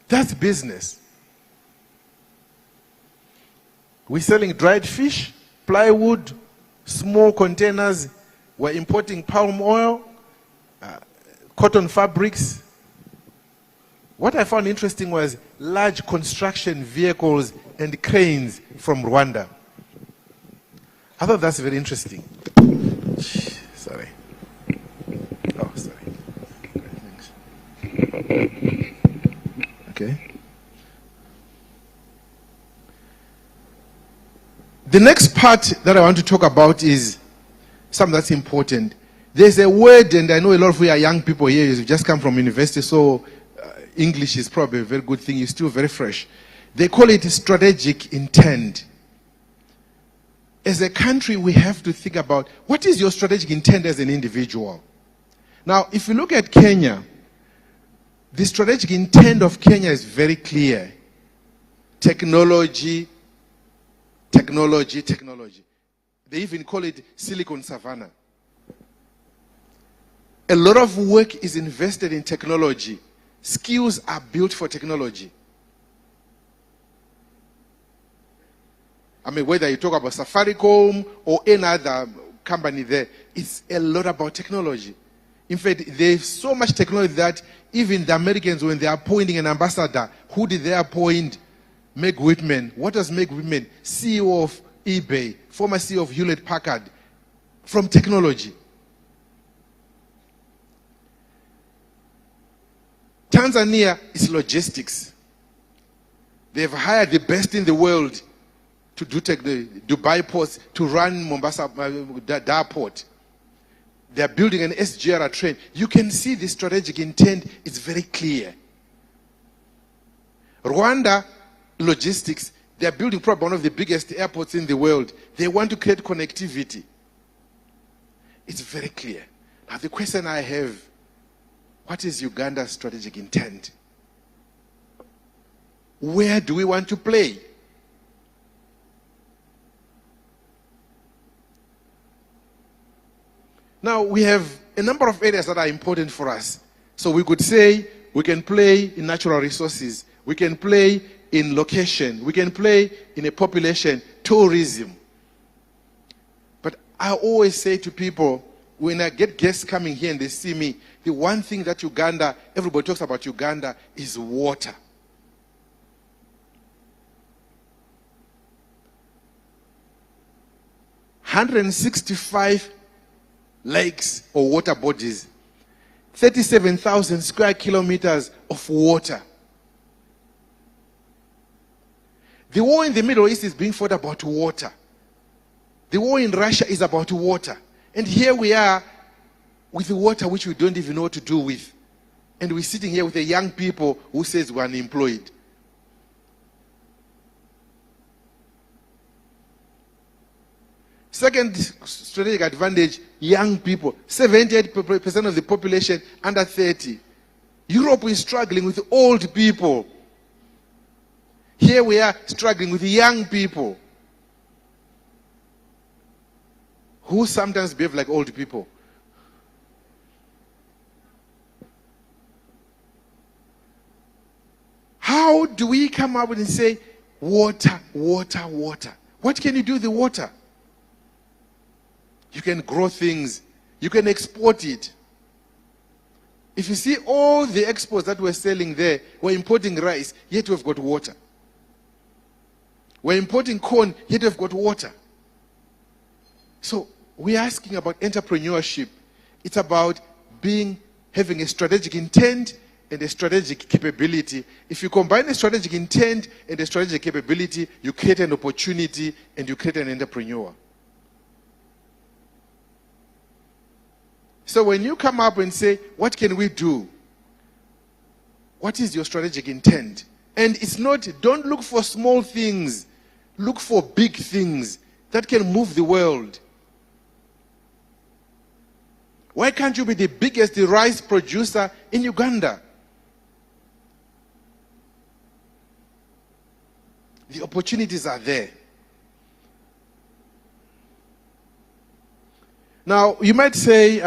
That's business. We're selling dried fish, plywood, small containers. We're importing palm oil, cotton fabrics. What I found interesting was large construction vehicles and cranes from Rwanda. I thought that's very interesting. Sorry. Oh, sorry. Thanks. Okay. The next part that I want to talk about is something that's important. There's a word, and I know a lot of you are young people here, you just come from university, so English is probably a very good thing. You're still very fresh. They call it strategic intent. As a country, we have to think about what is your strategic intent as an individual. Now, if you look at Kenya, the strategic intent of Kenya is very clear. Technology, technology, technology. They even call it Silicon Savannah. A lot of work is invested in technology. Skills are built for technology. I mean, whether you talk about Safaricom or any other company there, it's a lot about technology. In fact, there's so much technology that even the Americans, when they are appointing an ambassador, who did they appoint? Meg Whitman. What does Meg Whitman? CEO of eBay, former CEO of Hewlett-Packard, from technology. Tanzania is logistics. They've hired the best in the world to do the Dubai ports, to run Mombasa Dar port. They're building an SGR train. You can see the strategic intent is very clear. Rwanda Logistics, they're building probably one of the biggest airports in the world. They want to create connectivity. It's very clear. Now the question I have, what is Uganda's strategic intent? Where do we want to play? Now, we have a number of areas that are important for us. So we could say we can play in natural resources, we can play in location, we can play in a population, tourism. But I always say to people, when I get guests coming here and they see me, the one thing that Uganda, everybody talks about Uganda, is water. $165 lakes or water bodies, 37,000 square kilometers of water. The war in the Middle East is being fought about water. The war in Russia is about water. And here we are with the water which we don't even know what to do with. And we're sitting here with the young people who says we're unemployed. Second strategic advantage, young people. 78% of the population under 30. Europe is struggling with old people. Here we are struggling with young people who sometimes behave like old people. How do we come up and say, water, water, water? What can you do with the water? You can grow things. You can export it. If you see all the exports that we're selling there, we're importing rice, yet we've got water. We're importing corn, yet we've got water. So we're asking about entrepreneurship. It's about having a strategic intent and a strategic capability. If you combine a strategic intent and a strategic capability, you create an opportunity and you create an entrepreneur. So when you come up and say, what can we do? What is your strategic intent? And it's not, don't look for small things. Look for big things that can move the world. Why can't you be the biggest rice producer in Uganda? The opportunities are there. Now, you might say,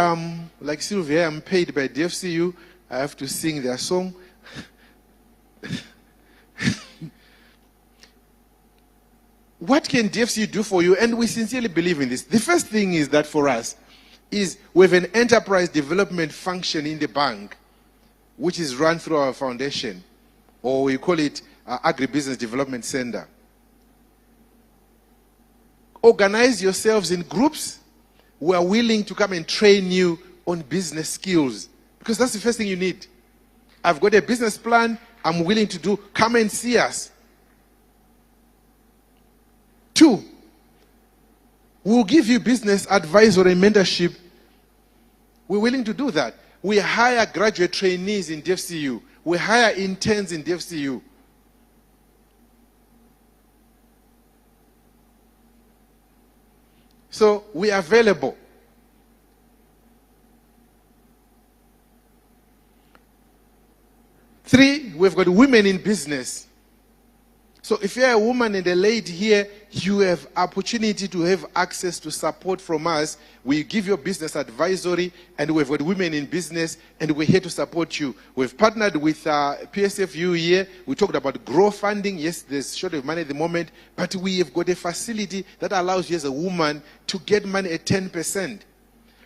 like Sylvia, I'm paid by DFCU. I have to sing their song. What can DFCU do for you? And we sincerely believe in this. The first thing is that for us, is we have an enterprise development function in the bank, which is run through our foundation, or we call it Agribusiness Development Center. Organize yourselves in groups. We are willing to come and train you on business skills, because that's the first thing you need. I've got a business plan, I'm willing to do. Come and see us. 2, we'll give you business advice or a mentorship. We're willing to do that. We hire graduate trainees in DFCU. We hire interns in DFCU. So we are available. 3, we've got women in business. So if you're a woman and a lady here, you have opportunity to have access to support from us. We give you business advisory, and we've got women in business, and we're here to support you. We've partnered with PSFU here. We talked about grow funding. Yes, there's short of money at the moment, but we have got a facility that allows you as a woman to get money at 10%.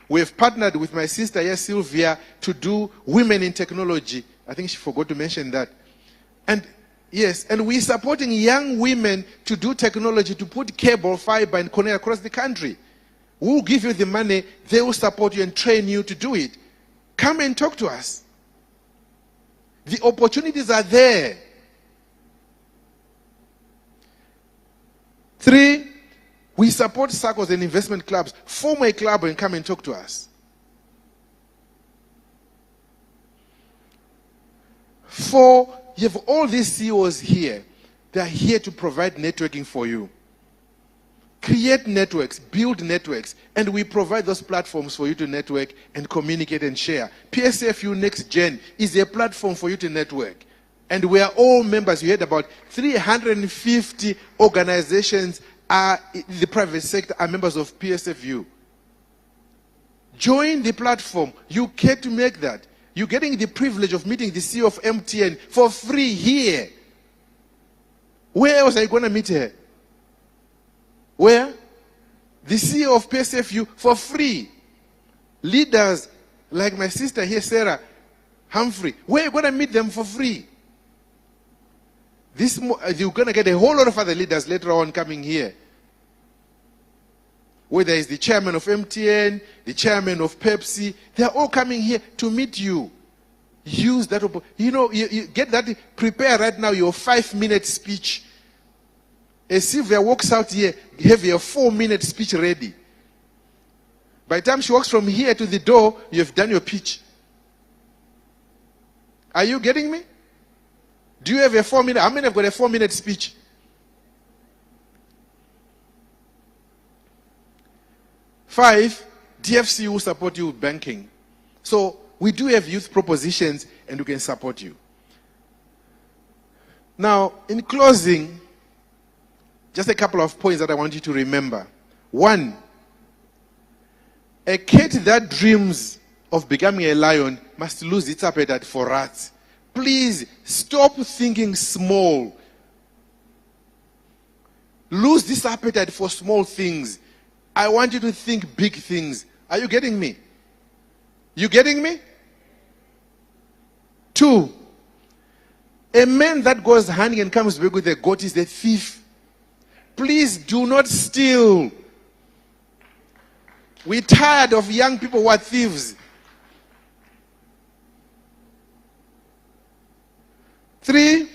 We've partnered with my sister here, Sylvia, to do women in technology. I think she forgot to mention that. And yes, and we're supporting young women to do technology, to put cable, fiber, and connect across the country. We'll give you the money, they will support you and train you to do it. Come and talk to us. The opportunities are there. 3, we support circles and investment clubs. Form a club and come and talk to us. 4, you have all these CEOs here. They are here to provide networking for you. Create networks, build networks, and we provide those platforms for you to network and communicate and share. Psfu Nextgen is a platform for you to network. And we are all members. You heard about 350 organizations in the private sector are members of PSFU. Join the platform. You get to make that. You're getting the privilege of meeting the CEO of MTN for free here. Where else are you going to meet her? Where? The CEO of PSFU for free. Leaders like my sister here, Sarah Humphrey. Where are you going to meet them for free? You're going to get a whole lot of other leaders later on coming here. Whether it's the chairman of MTN, the chairman of Pepsi, they're all coming here to meet you. Use that. You get that. Prepare right now your 5-minute speech. As Sylvia walks out here, have your 4-minute speech ready. By the time she walks from here to the door, you have done your pitch. Are you getting me? Do you have a 4-minute? How many have got a 4-minute speech? Five, DFC will support you with banking. So we do have youth propositions and we can support you. Now, in closing, just a couple of points that I want you to remember. 1, a cat that dreams of becoming a lion must lose its appetite for rats. Please stop thinking small. Lose this appetite for small things. I want you to think big things. Are you getting me? You getting me? 2, a man that goes hunting and comes back with a goat is a thief. Please do not steal. We're tired of young people who are thieves. 3,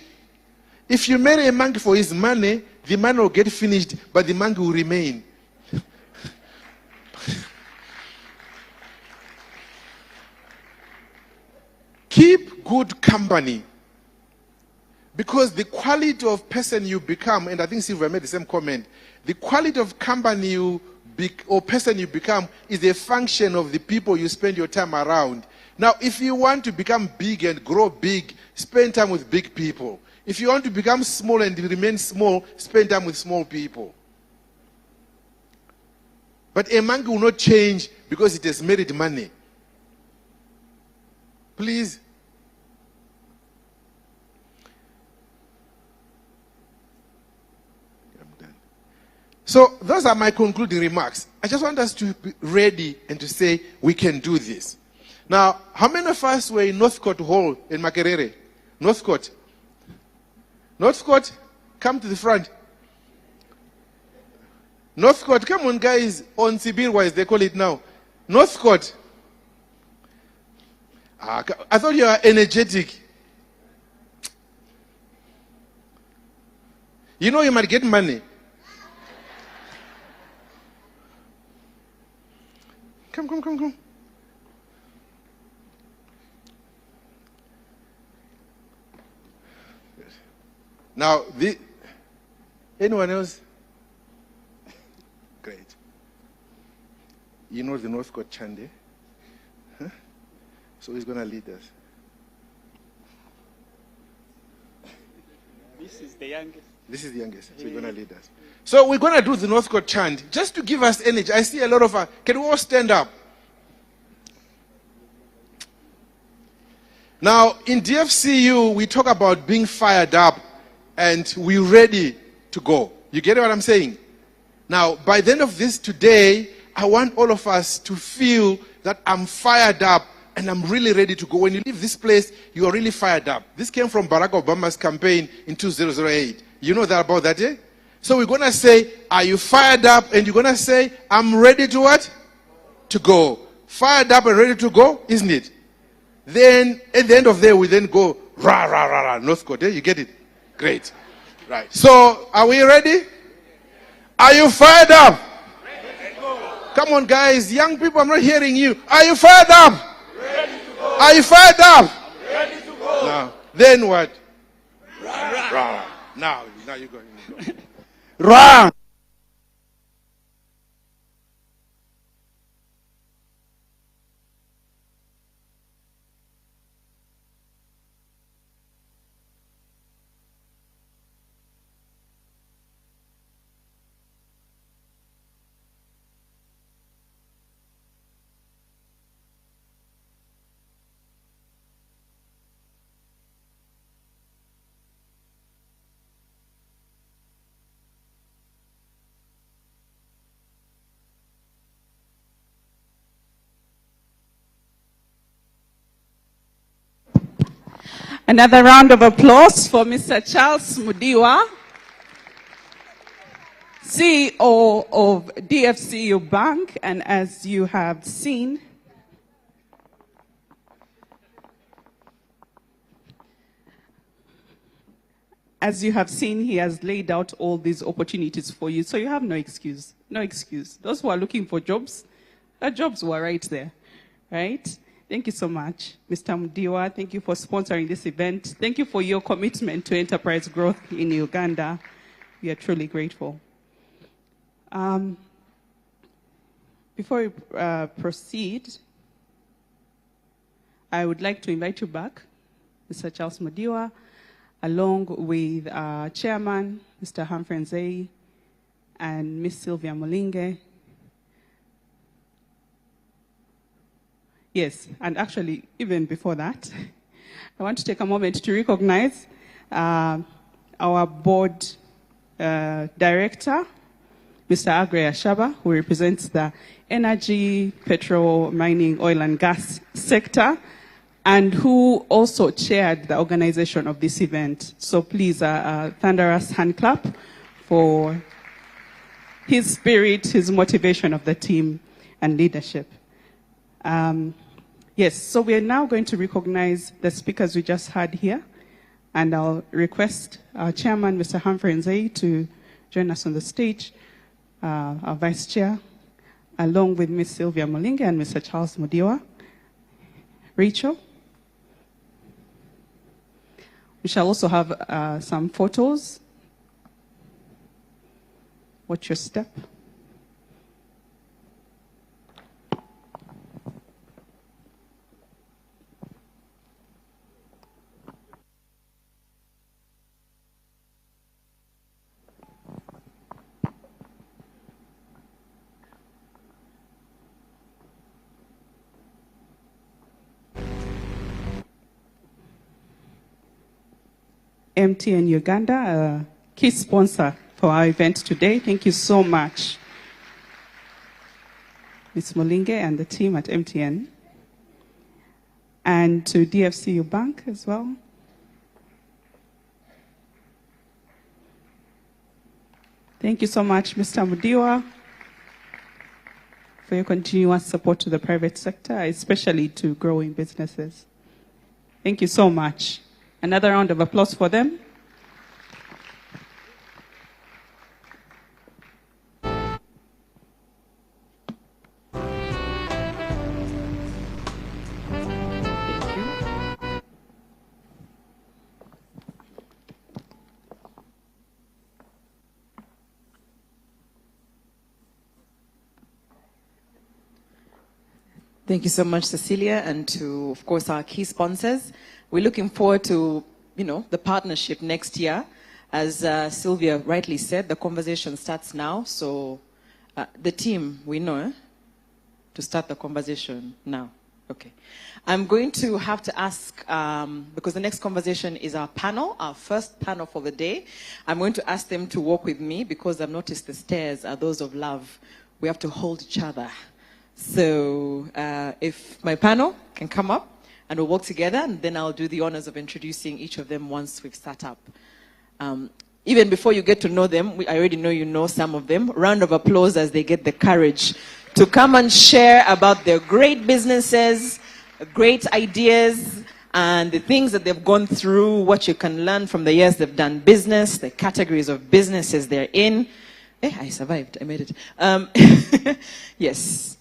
if you marry a monkey for his money, the money will get finished, but the monkey will remain. Keep good company. Because the quality of person you become, and I think Sylvia made the same comment, the quality of company or person you become is a function of the people you spend your time around. Now, if you want to become big and grow big, spend time with big people. If you want to become small and remain small, spend time with small people. But a monkey will not change because it has made money. Please. I'm done. So those are my concluding remarks. I just want us to be ready and to say we can do this. Now, how many of us were in Northcote Hall in Makerere? Northcote. Northcote, come to the front. Northcote, come on guys, on Sibirwa as they call it now. Northcote. I thought you were energetic. You know you might get money. Come. Now, anyone else? Great. You know the Northcote Chande? Huh? So he's going to lead us. This is the youngest. This is the youngest, so he's going to lead us. So we're going to do the Northcote chant, just to give us energy. I see a lot of us. Can we all stand up? Now, in DFCU, we talk about being fired up and we're ready to go. You get what I'm saying? Now, by the end of this today, I want all of us to feel that I'm fired up and I'm really ready to go. When you leave this place, you are really fired up. This came from Barack Obama's campaign in 2008. You know that about that, eh? So we're going to say, are you fired up? And you're going to say, I'm ready to what? To go. Fired up and ready to go, isn't it? Then, at the end of the day, we then go, rah, rah, rah, rah, Northcote, eh? You get it? Great. Right. So, are we ready? Are you fired up? Come on, guys. Young people, I'm not hearing you. Are you fired up? Are you fired up? Now, then what? Run. Now you're going. Run. Another round of applause for Mr. Charles Mudiwa, CEO of DFCU Bank. And as you have seen, he has laid out all these opportunities for you. So you have no excuse, no excuse. Those who are looking for jobs, the jobs were right there, right? Thank you so much, Mr. Mudiwa. Thank you for sponsoring this event. Thank you for your commitment to enterprise growth in Uganda. We are truly grateful. Before we proceed, I would like to invite you back, Mr. Charles Mudiwa, along with our chairman, Mr. Humphrey Nzei, and Ms. Sylvia Mulinge. Yes, and actually, even before that, I want to take a moment to recognize our board director, Mr. Agre Ashaba, who represents the energy, petrol, mining, oil and gas sector, and who also chaired the organization of this event. So please, thunderous hand clap for his spirit, his motivation of the team and leadership. Yes, so we are now going to recognize the speakers we just had here, and I'll request our chairman, Mr. Humphrey Nzei, to join us on the stage, our vice chair, along with Ms. Sylvia Mulinge and Mr. Charles Mudiwa. Rachel. We shall also have some photos. Watch your step. MTN Uganda, a key sponsor for our event today. Thank you so much, Ms. Mulinge and the team at MTN. And to DFCU Bank as well. Thank you so much, Mr. Mudiwa, for your continuous support to the private sector, especially to growing businesses. Thank you so much. Another round of applause for them. Thank you. Thank you so much, Cecilia, and to, of course, our key sponsors. We're looking forward to, the partnership next year. As Sylvia rightly said, the conversation starts now. So the team, we know to start the conversation now. Okay. I'm going to have to ask, because the next conversation is our panel, our first panel for the day. I'm going to ask them to walk with me because I've noticed the stairs are those of love. We have to hold each other. So if my panel can come up, and we'll work together, and then I'll do the honors of introducing each of them once we've sat up. Even before you get to know them, I already know you know some of them. Round of applause as they get the courage to come and share about their great businesses, great ideas, and the things that they've gone through, what you can learn from the years they've done business, the categories of businesses they're in. I survived. I made it. Yes.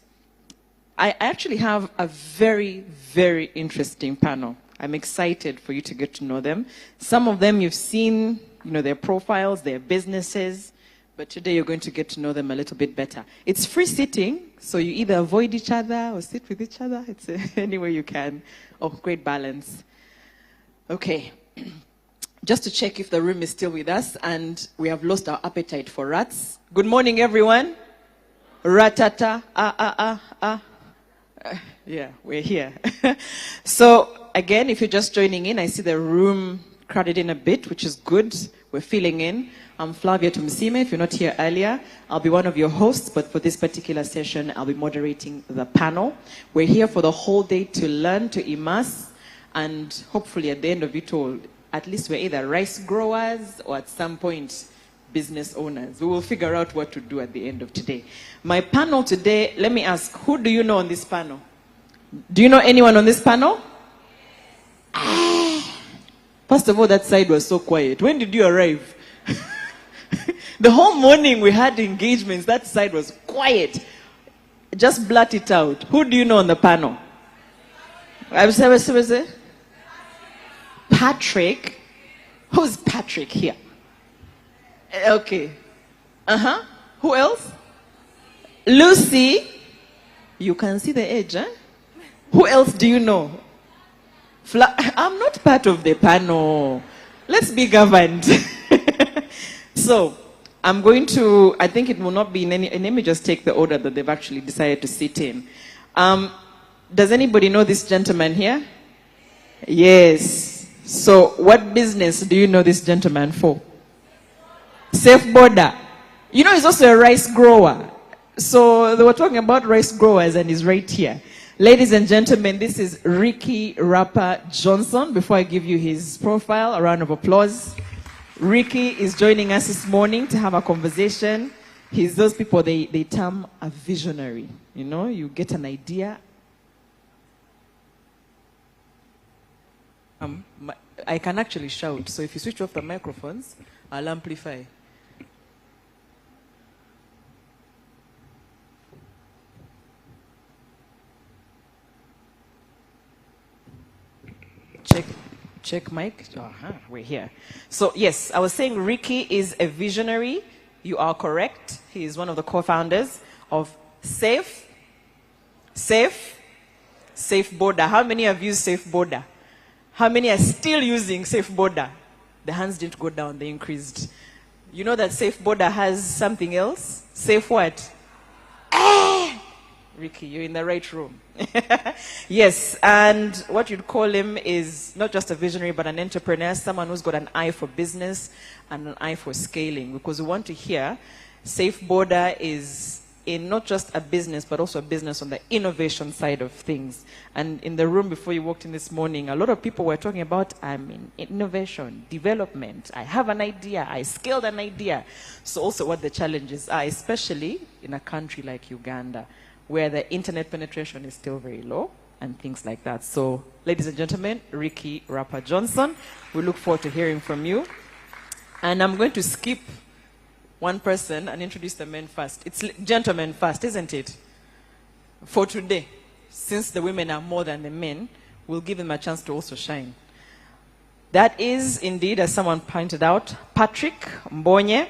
I actually have a very, very interesting panel. I'm excited for you to get to know them. Some of them you've seen, their profiles, their businesses, but today you're going to get to know them a little bit better. It's free sitting, so you either avoid each other or sit with each other. It's any way you can. Oh, great balance. Okay. Just to check if the room is still with us, and we have lost our appetite for rats. Good morning, everyone. Ratata, yeah, we're here. So, again, if you're just joining in, I see the room crowded in a bit, which is good. We're filling in. I'm Flavia Tumsime. If you're not here earlier, I'll be one of your hosts, but for this particular session, I'll be moderating the panel. We're here for the whole day to learn, to immerse, and hopefully at the end of it all, at least we're either rice growers or at some point business owners. We will figure out what to do at the end of today. My panel today, let me ask, who do you know on this panel? Do you know anyone on this panel? First of all, that side was so quiet. When did you arrive? The whole morning we had engagements. That side was quiet. Just blurt it out. Who do you know on the panel? Patrick. Who's Patrick here? Okay. Who else? Lucy. You can see the edge, huh? Who else do you know? I'm not part of the panel. Let's be governed. So, I'm going to, I think it will not be in any, let me just take the order that they've actually decided to sit in. Does anybody know this gentleman here? Yes. So, what business do you know this gentleman for? Safe Border. He's also a rice grower. So, they were talking about rice growers and he's right here. Ladies and gentlemen, this is Ricky Rapper Johnson. Before I give you his profile, a round of applause. Ricky is joining us this morning to have a conversation. He's those people they term a visionary. You get an idea. I can actually shout, so if you switch off the microphones, I'll amplify. Check mic. We're here. So yes, I was saying Ricky is a visionary. You are correct. He is one of the co-founders of Safe Border. How many have used Safe Border? How many are still using Safe Border? The hands didn't go down, they increased. You know that Safe Border has something else? Safe what? Ricky, you're in the right room. Yes, and what you'd call him is not just a visionary, but an entrepreneur, someone who's got an eye for business and an eye for scaling. Because we want to hear Safe Border is in not just a business, but also a business on the innovation side of things. And in the room before you walked in this morning, a lot of people were talking about, innovation, development. I have an idea. I scaled an idea. So also what the challenges are, especially in a country like Uganda, where the internet penetration is still very low and things like that. So, ladies and gentlemen, Ricky Rapper Johnson, we look forward to hearing from you. And I'm going to skip one person and introduce the men first. It's gentlemen first, isn't it? For today, since the women are more than the men, we'll give them a chance to also shine. That is indeed, as someone pointed out, Patrick Mbonye.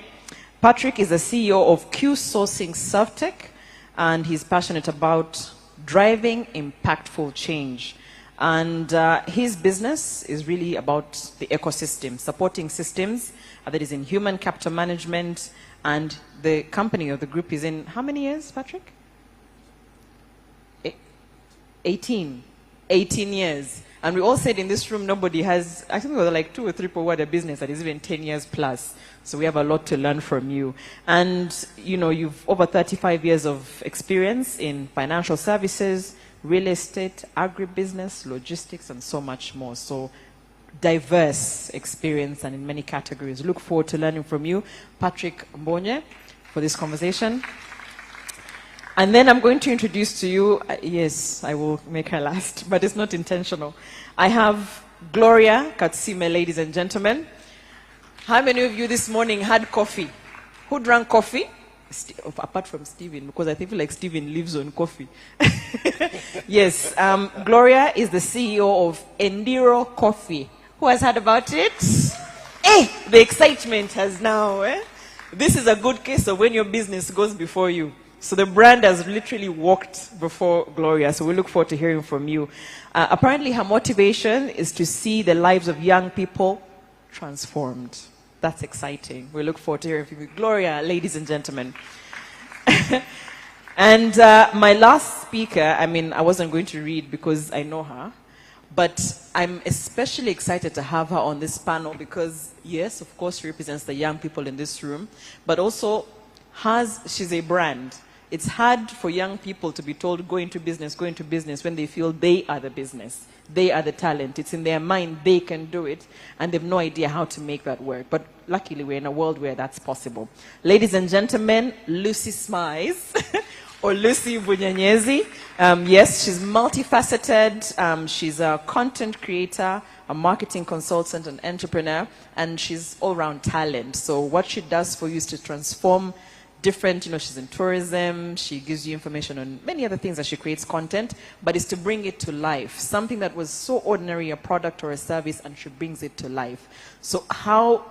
Patrick is the CEO of Q Sourcing Softech, and he's passionate about driving impactful change. And his business is really about the ecosystem, supporting systems that is in human capital management. And the company or the group is in how many years, Patrick? 18 years. And we all said in this room, nobody has, I think there were like 2 or 3 people who had a business that is even 10 years plus. So we have a lot to learn from you. And, you've over 35 years of experience in financial services, real estate, agribusiness, logistics, and so much more. So diverse experience and in many categories. Look forward to learning from you, Patrick Mbonye, for this conversation. And then I'm going to introduce to you, yes, I will make her last, but it's not intentional. I have Gloria Katsime, ladies and gentlemen. How many of you this morning had coffee? Who drank coffee? apart from Stephen, because I feel like Stephen lives on coffee. Yes, Gloria is the CEO of Endiro Coffee. Who has heard about it? Hey, the excitement has now. This is a good case of when your business goes before you. So the brand has literally walked before Gloria. So we look forward to hearing from you. Apparently her motivation is to see the lives of young people transformed. That's exciting. We look forward to hearing from you. Gloria, ladies and gentlemen. And my last speaker, I mean, I wasn't going to read because I know her. But I'm especially excited to have her on this panel because, yes, of course, she represents the young people in this room, but also she's a brand. It's hard for young people to be told, go into business, when they feel they are the business. They are the talent. It's in their mind they can do it, and they have no idea how to make that work. But luckily, we're in a world where that's possible. Ladies and gentlemen, Lucy Smize, or Lucy Bunyanyezi. Yes, she's multifaceted. She's a content creator, a marketing consultant, an entrepreneur, and she's all-round talent. So what she does for you is to transform different, she's in tourism, she gives you information on many other things as she creates content, but it's to bring it to life. Something that was so ordinary, a product or a service, and she brings it to life. So how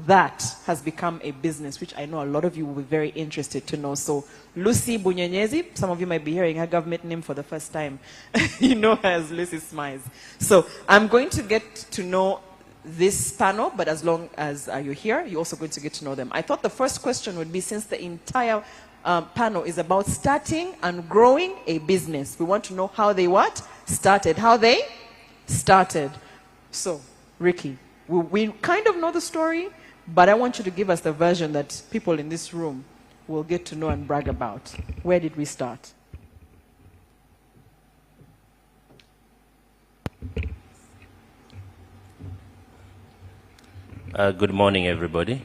that has become a business, which I know a lot of you will be very interested to know. So Lucy Bunyanyezi, some of you might be hearing her government name for the first time. You know her as Lucy Smize. So I'm going to get to know this panel, but as long as you're here, you're also going to get to know them. I thought the first question would be, since the entire panel is about starting and growing a business, we want to know how they started. How they started. So, Ricky, we kind of know the story, but I want you to give us the version that people in this room will get to know and brag about. Where did we start? Good morning, everybody.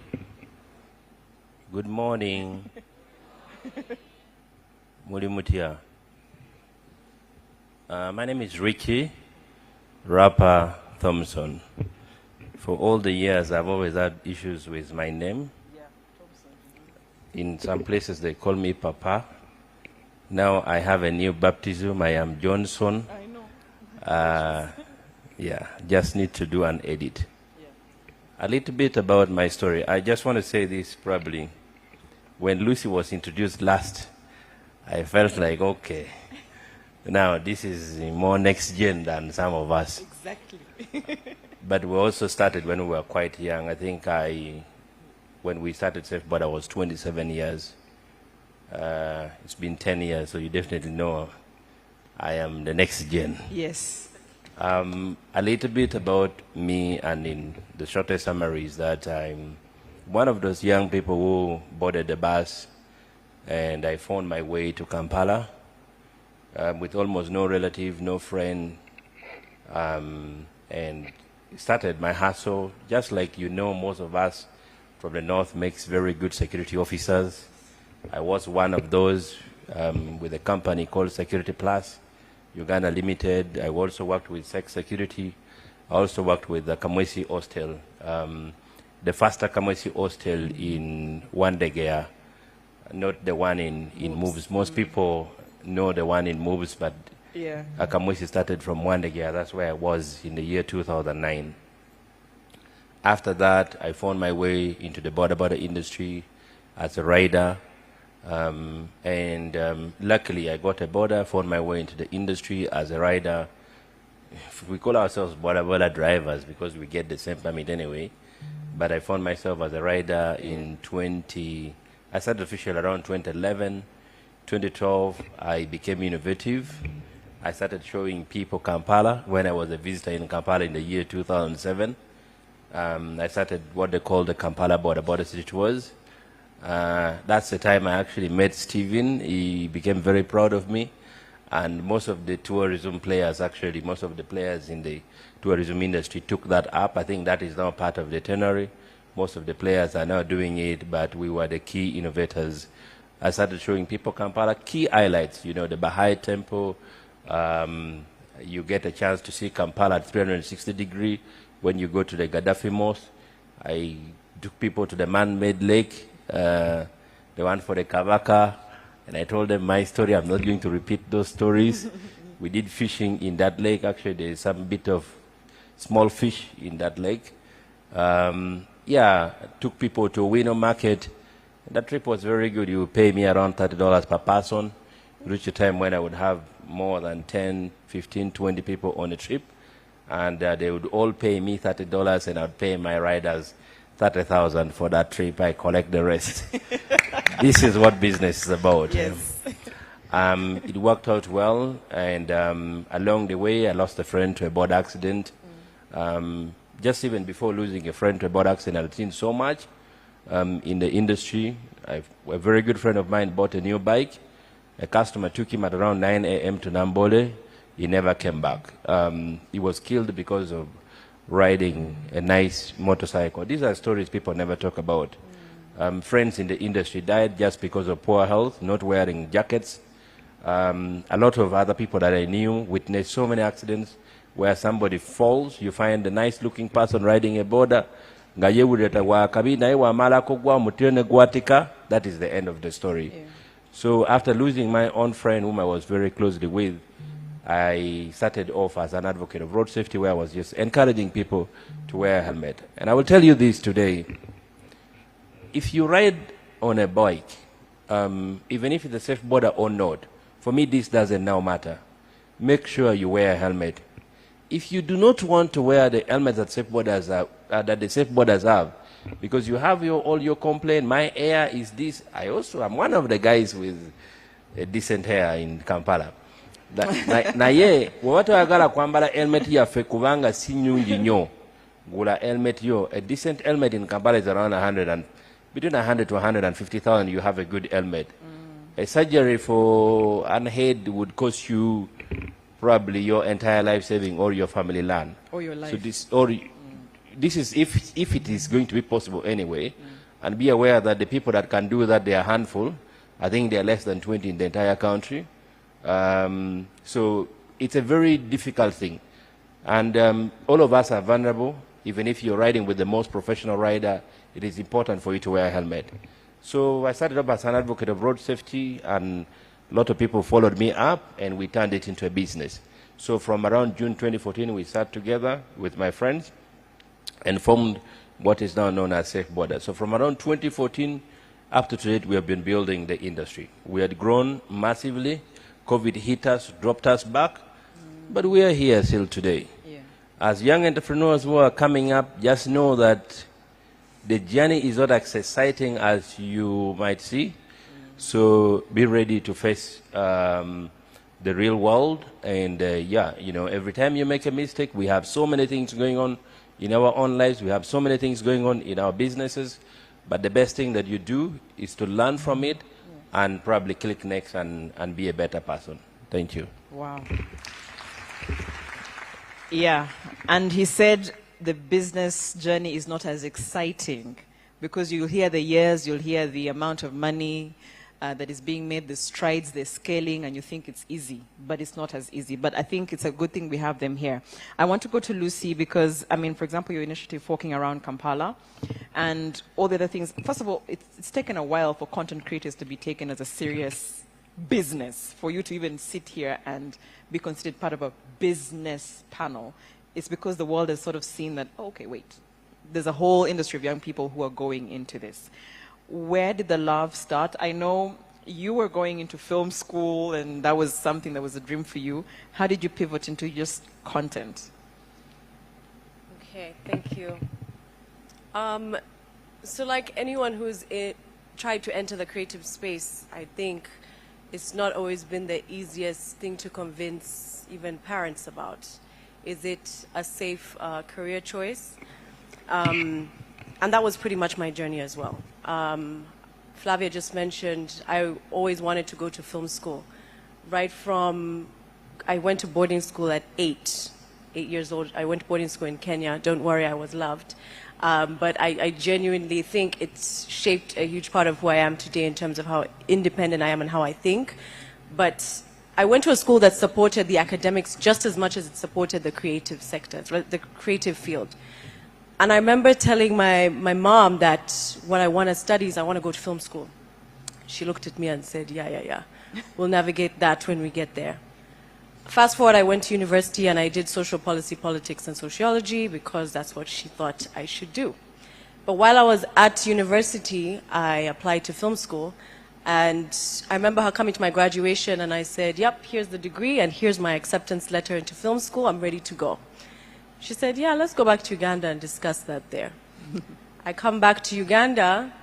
Good morning. Mulimutia. My name is Ricky Rapper Thompson. For all the years, I've always had issues with my name. In some places, they call me Papa. Now I have a new baptism. I am Johnson. I know. Yeah, just need to do an edit. A little bit about my story. I just want to say this probably. When Lucy was introduced last, I felt like, okay, now this is more next gen than some of us. Exactly. But we also started when we were quite young. I think when we started Surfboard, I was 27 years. It's been 10 years, so you definitely know I am the next gen. Yes. A little bit about me, and in the shortest summary is that I'm one of those young people who boarded the bus and I found my way to Kampala with almost no relative, no friend, and started my hustle, just like most of us from the north makes very good security officers. I was one of those with a company called Security Plus, Uganda Limited. I also worked with Sex Security. I also worked with the Kamwesi Hostel, the faster Kamwesi Hostel in Wandegea, not the one in Moves. Most people know the one in Moves, but Kamwesi started from Wandegea. That's where I was in the year 2009. After that, I found my way into the border industry as a rider. Luckily, I got a border, found my way into the industry as a rider. We call ourselves border drivers because we get the same permit anyway. But I found myself as a rider in I started officially around 2011. 2012, I became innovative. I started showing people Kampala when I was a visitor in Kampala in the year 2007. I started what they call the Kampala border city tours. That's the time I actually met Stephen. He became very proud of me. And most of the tourism players, actually, most of the players in the tourism industry took that up. I think that is now part of the itinerary. Most of the players are now doing it, but we were the key innovators. I started showing people Kampala key highlights, the Baha'i Temple. You get a chance to see Kampala at 360 degrees when you go to the Gaddafi Mosque. I took people to the man-made lake. the one for the Kavaka, and I told them my story. I'm not going to repeat those stories. We did fishing in that lake. Actually, there's some bit of small fish in that lake. Yeah, took people to Wino Market. That trip was very good. You would pay me around $30 per person. Reached a time when I would have more than 10, 15, 20 people on a trip. And they would all pay me $30, and I would pay my riders $30,000 for that trip. I collect the rest. This is what business is about. Yes. It worked out well, and along the way, I lost a friend to a boat accident. Just even before losing a friend to a boat accident, I've seen so much in the industry. A very good friend of mine bought a new bike. A customer took him at around 9 a.m. to Nambole. He never came back. He was killed because of riding a nice motorcycle. These are stories people never talk about. Friends in the industry died just because of poor health, not wearing jackets. A lot of other people that I knew witnessed so many accidents where somebody falls, you find a nice-looking person riding a boarder, that is the end of the story. Yeah. So after losing my own friend, whom I was very closely with, I started off as an advocate of road safety, where I was just encouraging people to wear a helmet. And I will tell you this today. If you ride on a bike, even if it's a safe border or not, for me this doesn't now matter. Make sure you wear a helmet. If you do not want to wear the helmet that safe borders that the safe borders have, because you have all your complaint, my hair is this. I'm one of the guys with a decent hair in Kampala. Na ye, watu agala kwambala helmet yaffe kubanga si nyungi nnyo. Gula helmet yo. A decent helmet in Kampala is around between 100 to 150,000. You have a good helmet. A surgery for an head would cost you probably your entire life saving or your family land. Or your life. So this is if it is going to be possible anyway. And be aware that the people that can do that, they are a handful. I think they are less than 20 in the entire country. So it's a very difficult thing. And all of us are vulnerable. Even if you're riding with the most professional rider, it is important for you to wear a helmet. So I started up as an advocate of road safety, and a lot of people followed me up, and we turned it into a business. So from around June 2014, we sat together with my friends and formed what is now known as Safe Border. So from around 2014 up to today, we have been building the industry. We had grown massively. COVID hit us, dropped us back, but we are here still today. Yeah. As young entrepreneurs who are coming up, just know that the journey is not as exciting as you might see. So be ready to face the real world. And yeah, you know, every time you make a mistake, we have so many things going on in our own lives. We have so many things going on in our businesses. But the best thing that you do is to learn from it and probably click next and be a better person. Thank you. Wow. Yeah, and he said the business journey is not as exciting because you'll hear the years, you'll hear the amount of money that is being made, the strides, the scaling, and you think it's easy, but it's not as easy. But I think it's a good thing we have them here. I want to go to Lucy because, I mean, for example, your initiative walking around Kampala and all the other things. First of all, it's taken a while for content creators to be taken as a serious business, for you to even sit here and be considered part of a business panel. It's because the world has sort of seen that, oh, okay, wait, there's a whole industry of young people who are going into this. Where did the love start? I know you were going into film school and that was something that was a dream for you. How did you pivot into just content? Okay, thank you. So like anyone who's tried to enter the creative space, I think it's not always been the easiest thing to convince even parents about. Is it a safe career choice? And that was pretty much my journey as well. Flavia just mentioned I always wanted to go to film school. Right from, I went to boarding school at 8 years old. I went to boarding school in Kenya. Don't worry, I was loved. But I genuinely think it's shaped a huge part of who I am today in terms of how independent I am and how I think. But I went to a school that supported the academics just as much as it supported the creative sectors, the creative field. And I remember telling my mom that what I want to study is I want to go to film school. She looked at me and said, yeah. We'll navigate that when we get there. Fast forward, I went to university and I did social policy, politics, and sociology because that's what she thought I should do. But while I was at university, I applied to film school. And I remember her coming to my graduation and I said, yep, here's the degree and here's my acceptance letter into film school. I'm ready to go. She said, yeah, let's go back to Uganda and discuss that there. I come back to Uganda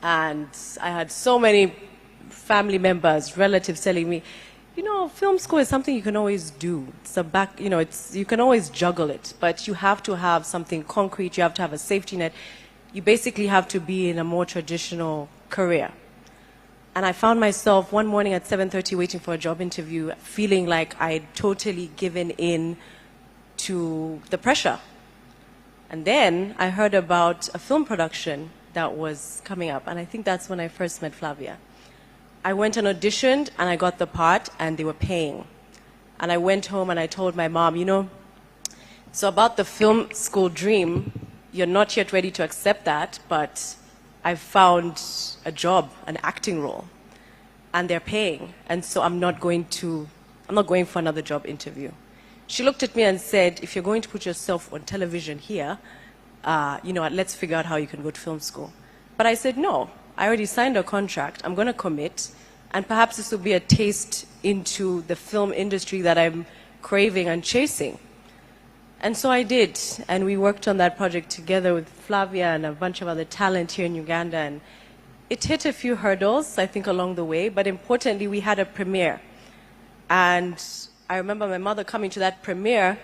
and I had so many family members, relatives telling me, you know, film school is something you can always do. It's a back, you know, you can always juggle it, but you have to have something concrete. You have to have a safety net. You basically have to be in a more traditional career. And I found myself one morning at 7:30 waiting for a job interview, feeling like I'd totally given in to the pressure. And then I heard about a film production that was coming up, and I think that's when I first met Flavia. I went and auditioned, and I got the part, and they were paying. And I went home and I told my mom, you know, so about the film school dream, you're not yet ready to accept that, but I've found a job, an acting role, and they're paying, and so I'm not going for another job interview. She looked at me and said, if you're going to put yourself on television here, you know, let's figure out how you can go to film school. But I said, no, I already signed a contract, I'm going to commit, and perhaps this will be a taste into the film industry that I'm craving and chasing. And so I did, and we worked on that project together with Flavia and a bunch of other talent here in Uganda, and it hit a few hurdles, I think, along the way, but importantly, we had a premiere. And I remember my mother coming to that premiere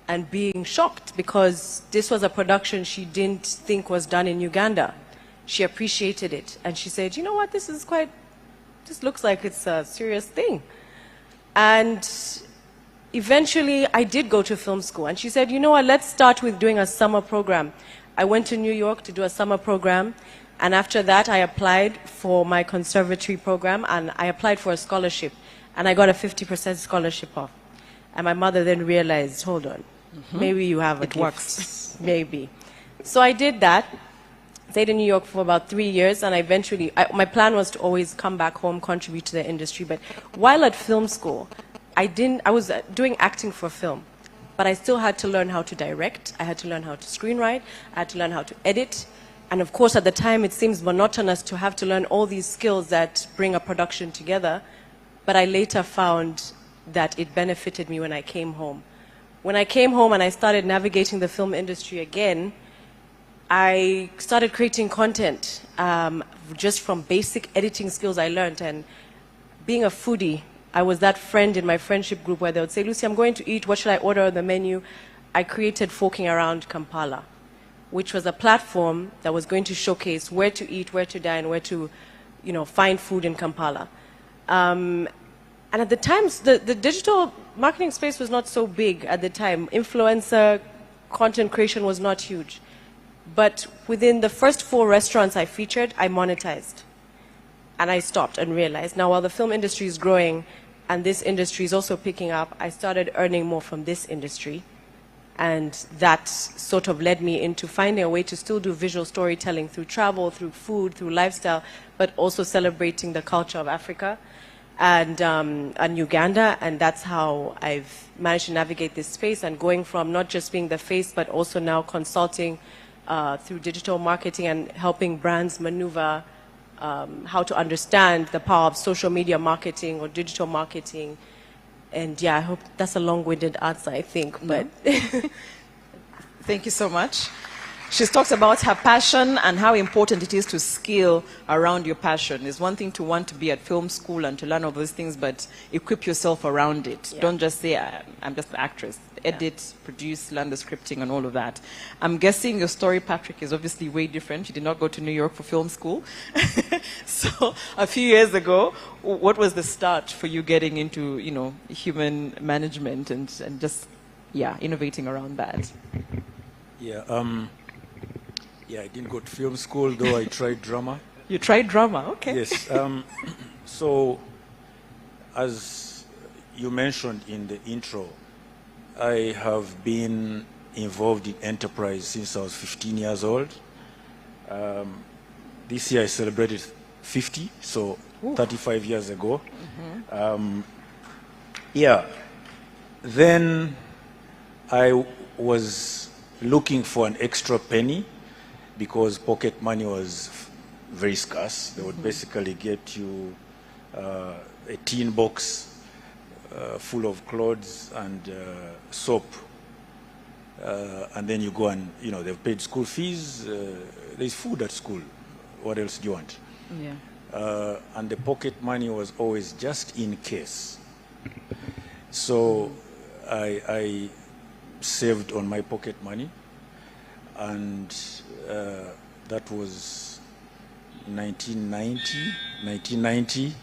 and being shocked because this was a production she didn't think was done in Uganda. She appreciated it, and she said, you know what, this looks like it's a serious thing. And eventually, I did go to film school, and she said, you know what, let's start with doing a summer program. I went to New York to do a summer program, and after that, I applied for my conservatory program, and I applied for a scholarship, and I got a 50% scholarship off. And my mother then realized, hold on, maybe you have a gift. It works. Maybe. So I did that, stayed in New York for about 3 years, and eventually, my plan was to always come back home, contribute to the industry, but while at film school, I was doing acting for film, but I still had to learn how to direct, I had to learn how to screenwrite, I had to learn how to edit, and of course at the time it seems monotonous to have to learn all these skills that bring a production together, but I later found that it benefited me when I came home. When I came home and I started navigating the film industry again, I started creating content just from basic editing skills I learned, and being a foodie, I was that friend in my friendship group where they would say, Lucy, I'm going to eat, what should I order on the menu? I created Forking Around Kampala, which was a platform that was going to showcase where to eat, where to dine, where to, you know, find food in Kampala. And at the time, the digital marketing space was not so big at the time. Influencer content creation was not huge. But within the first 4 restaurants I featured, I monetized. And I stopped and realized, now while the film industry is growing and this industry is also picking up, I started earning more from this industry. And that sort of led me into finding a way to still do visual storytelling through travel, through food, through lifestyle, but also celebrating the culture of Africa and Uganda. And that's how I've managed to navigate this space, and going from not just being the face, but also now consulting through digital marketing and helping brands maneuver how to understand the power of social media marketing or digital marketing. And yeah, I hope that's a long-winded answer, I think. But Thank you so much. She's talked about her passion and how important it is to skill around your passion. It's one thing to want to be at film school and to learn all those things, but equip yourself around it. Yeah. Don't just say, I'm just an actress. Edit, produce, learn the scripting and all of that. I'm guessing your story, Patrick, is obviously way different. You did not go to New York for film school. So a few years ago, what was the start for you getting into, you know, human management and just, innovating around that? I didn't go to film school, though I tried drama. You tried drama, okay. Yes. So, as you mentioned in the intro, I have been involved in enterprise since I was 15 years old. This year I celebrated 50, so 35 years ago. Yeah. Then I was looking for an extra penny because pocket money was very scarce. They would basically get you a tin box full of clothes and soap. And then you go and, you know, they've paid school fees. There's food at school. What else do you want? Yeah. And the pocket money was always just in case. So I saved on my pocket money, and that was 1990,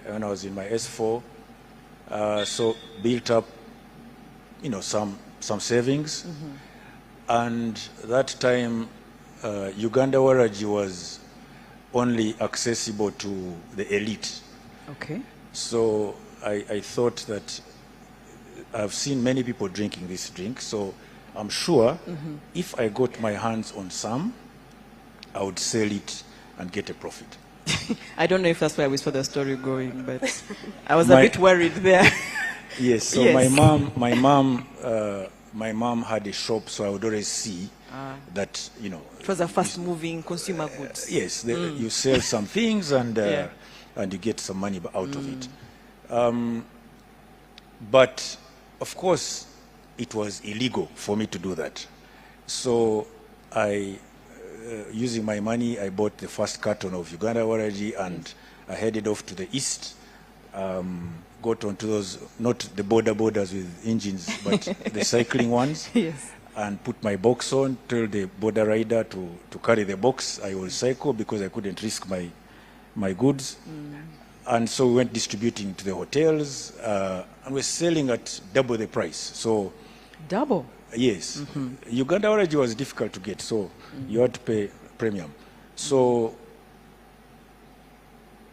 when I was in my S4. So built up, you know, some savings, and that time Uganda Waraji was only accessible to the elite. Okay. So I thought that I've seen many people drinking this drink, so I'm sure if I got my hands on some, I would sell it and get a profit. I don't know if that's where we saw the story going, but I was a bit worried there. Yes, so Yes. my mom had a shop, so I would always see that, you know. It was a fast-moving consumer goods. Yes, you sell some things and you get some money out of it. But of course, it was illegal for me to do that. So I, using my money, I bought the first carton of Uganda Waraji, and I headed off to the east. Got onto those, not the borders with engines, but the cycling ones. Yes. And put my box on, tell the border rider to carry the box. I will cycle because I couldn't risk my goods. And so we went distributing to the hotels, and we're selling at double the price. So double? Yes. Uganda Waraji was difficult to get, so you had to pay premium. So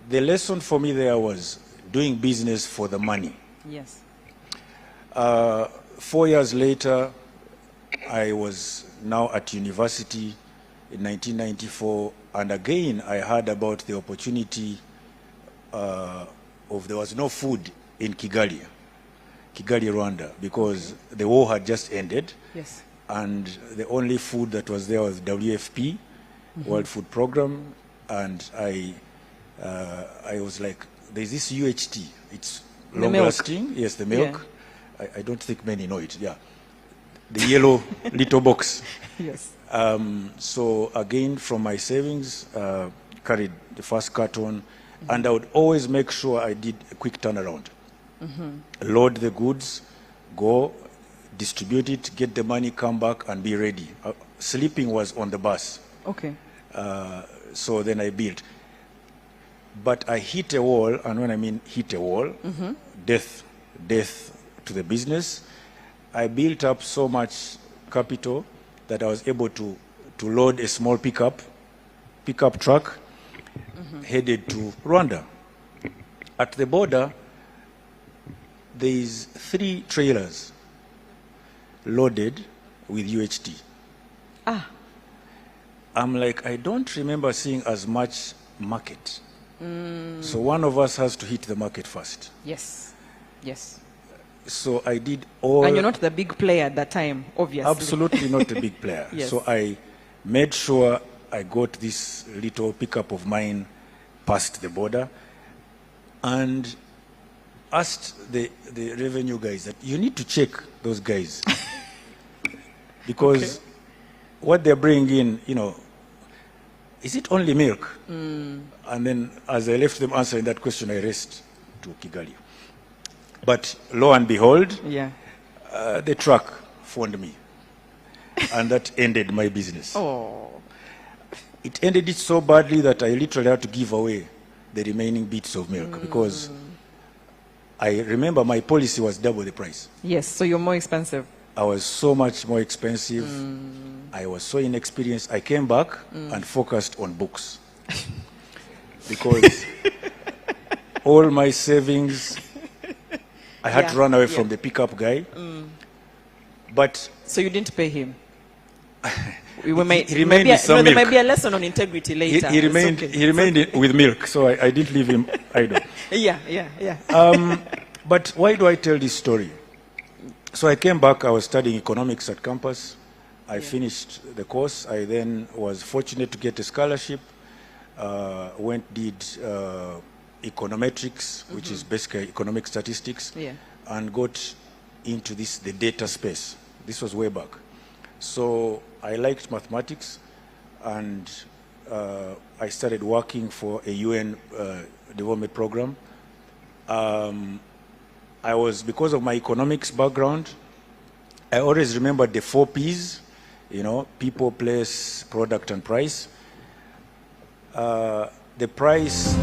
the lesson for me there was doing business for the money. Yes. 4 years later, I was now at university in 1994, and again I heard about the opportunity there was no food in Kigali, Rwanda, because the war had just ended. Yes. And the only food that was there was WFP, World Food Program, and I was like, there's this UHT, it's long-lasting. Yes, the milk. Yeah. I don't think many know it. Yeah, the yellow little box. Yes. So again, from my savings, carried the first carton, and I would always make sure I did a quick turnaround. Load the goods, go, distribute it, get the money, come back, and be ready. Sleeping was on the bus. Okay. So then I built. But I hit a wall, and when I mean hit a wall, death to the business. I built up so much capital that I was able to load a small pickup truck, headed to Rwanda. At the border, there is 3 trailers loaded with UHT. I'm like, I don't remember seeing as much market. So one of us has to hit the market first. Yes. Yes. So I did all... And you're not the big player at that time, obviously. Absolutely not a big player. Yes. So I made sure I got this little pickup of mine past the border and asked the revenue guys that you need to check those guys. Because what they're bringing in, you know, is it only milk? And then as I left them answering that question, I raced to Kigali. But lo and behold, the truck phoned me. And that ended my business. Oh. It ended it so badly that I literally had to give away the remaining bits of milk because I remember my policy was double the price. Yes, so you're more expensive. I was so much more expensive. I was so inexperienced. I came back and focused on books. Because all my savings, I had to run away from the pickup guy. But so you didn't pay him? We may, he remained maybe, with some there milk. may be a lesson on integrity later. He remained, It's okay. he remained with milk, so I didn't leave him idle. Yeah. But why do I tell this story? So I came back, I was studying economics at campus. I finished the course. I then was fortunate to get a scholarship. Did econometrics, which is basically economic statistics, and got into the data space. This was way back. So I liked mathematics, and I started working for a UN development program. Because of my economics background, I always remembered the 4 Ps, people, place, product, and price. The price,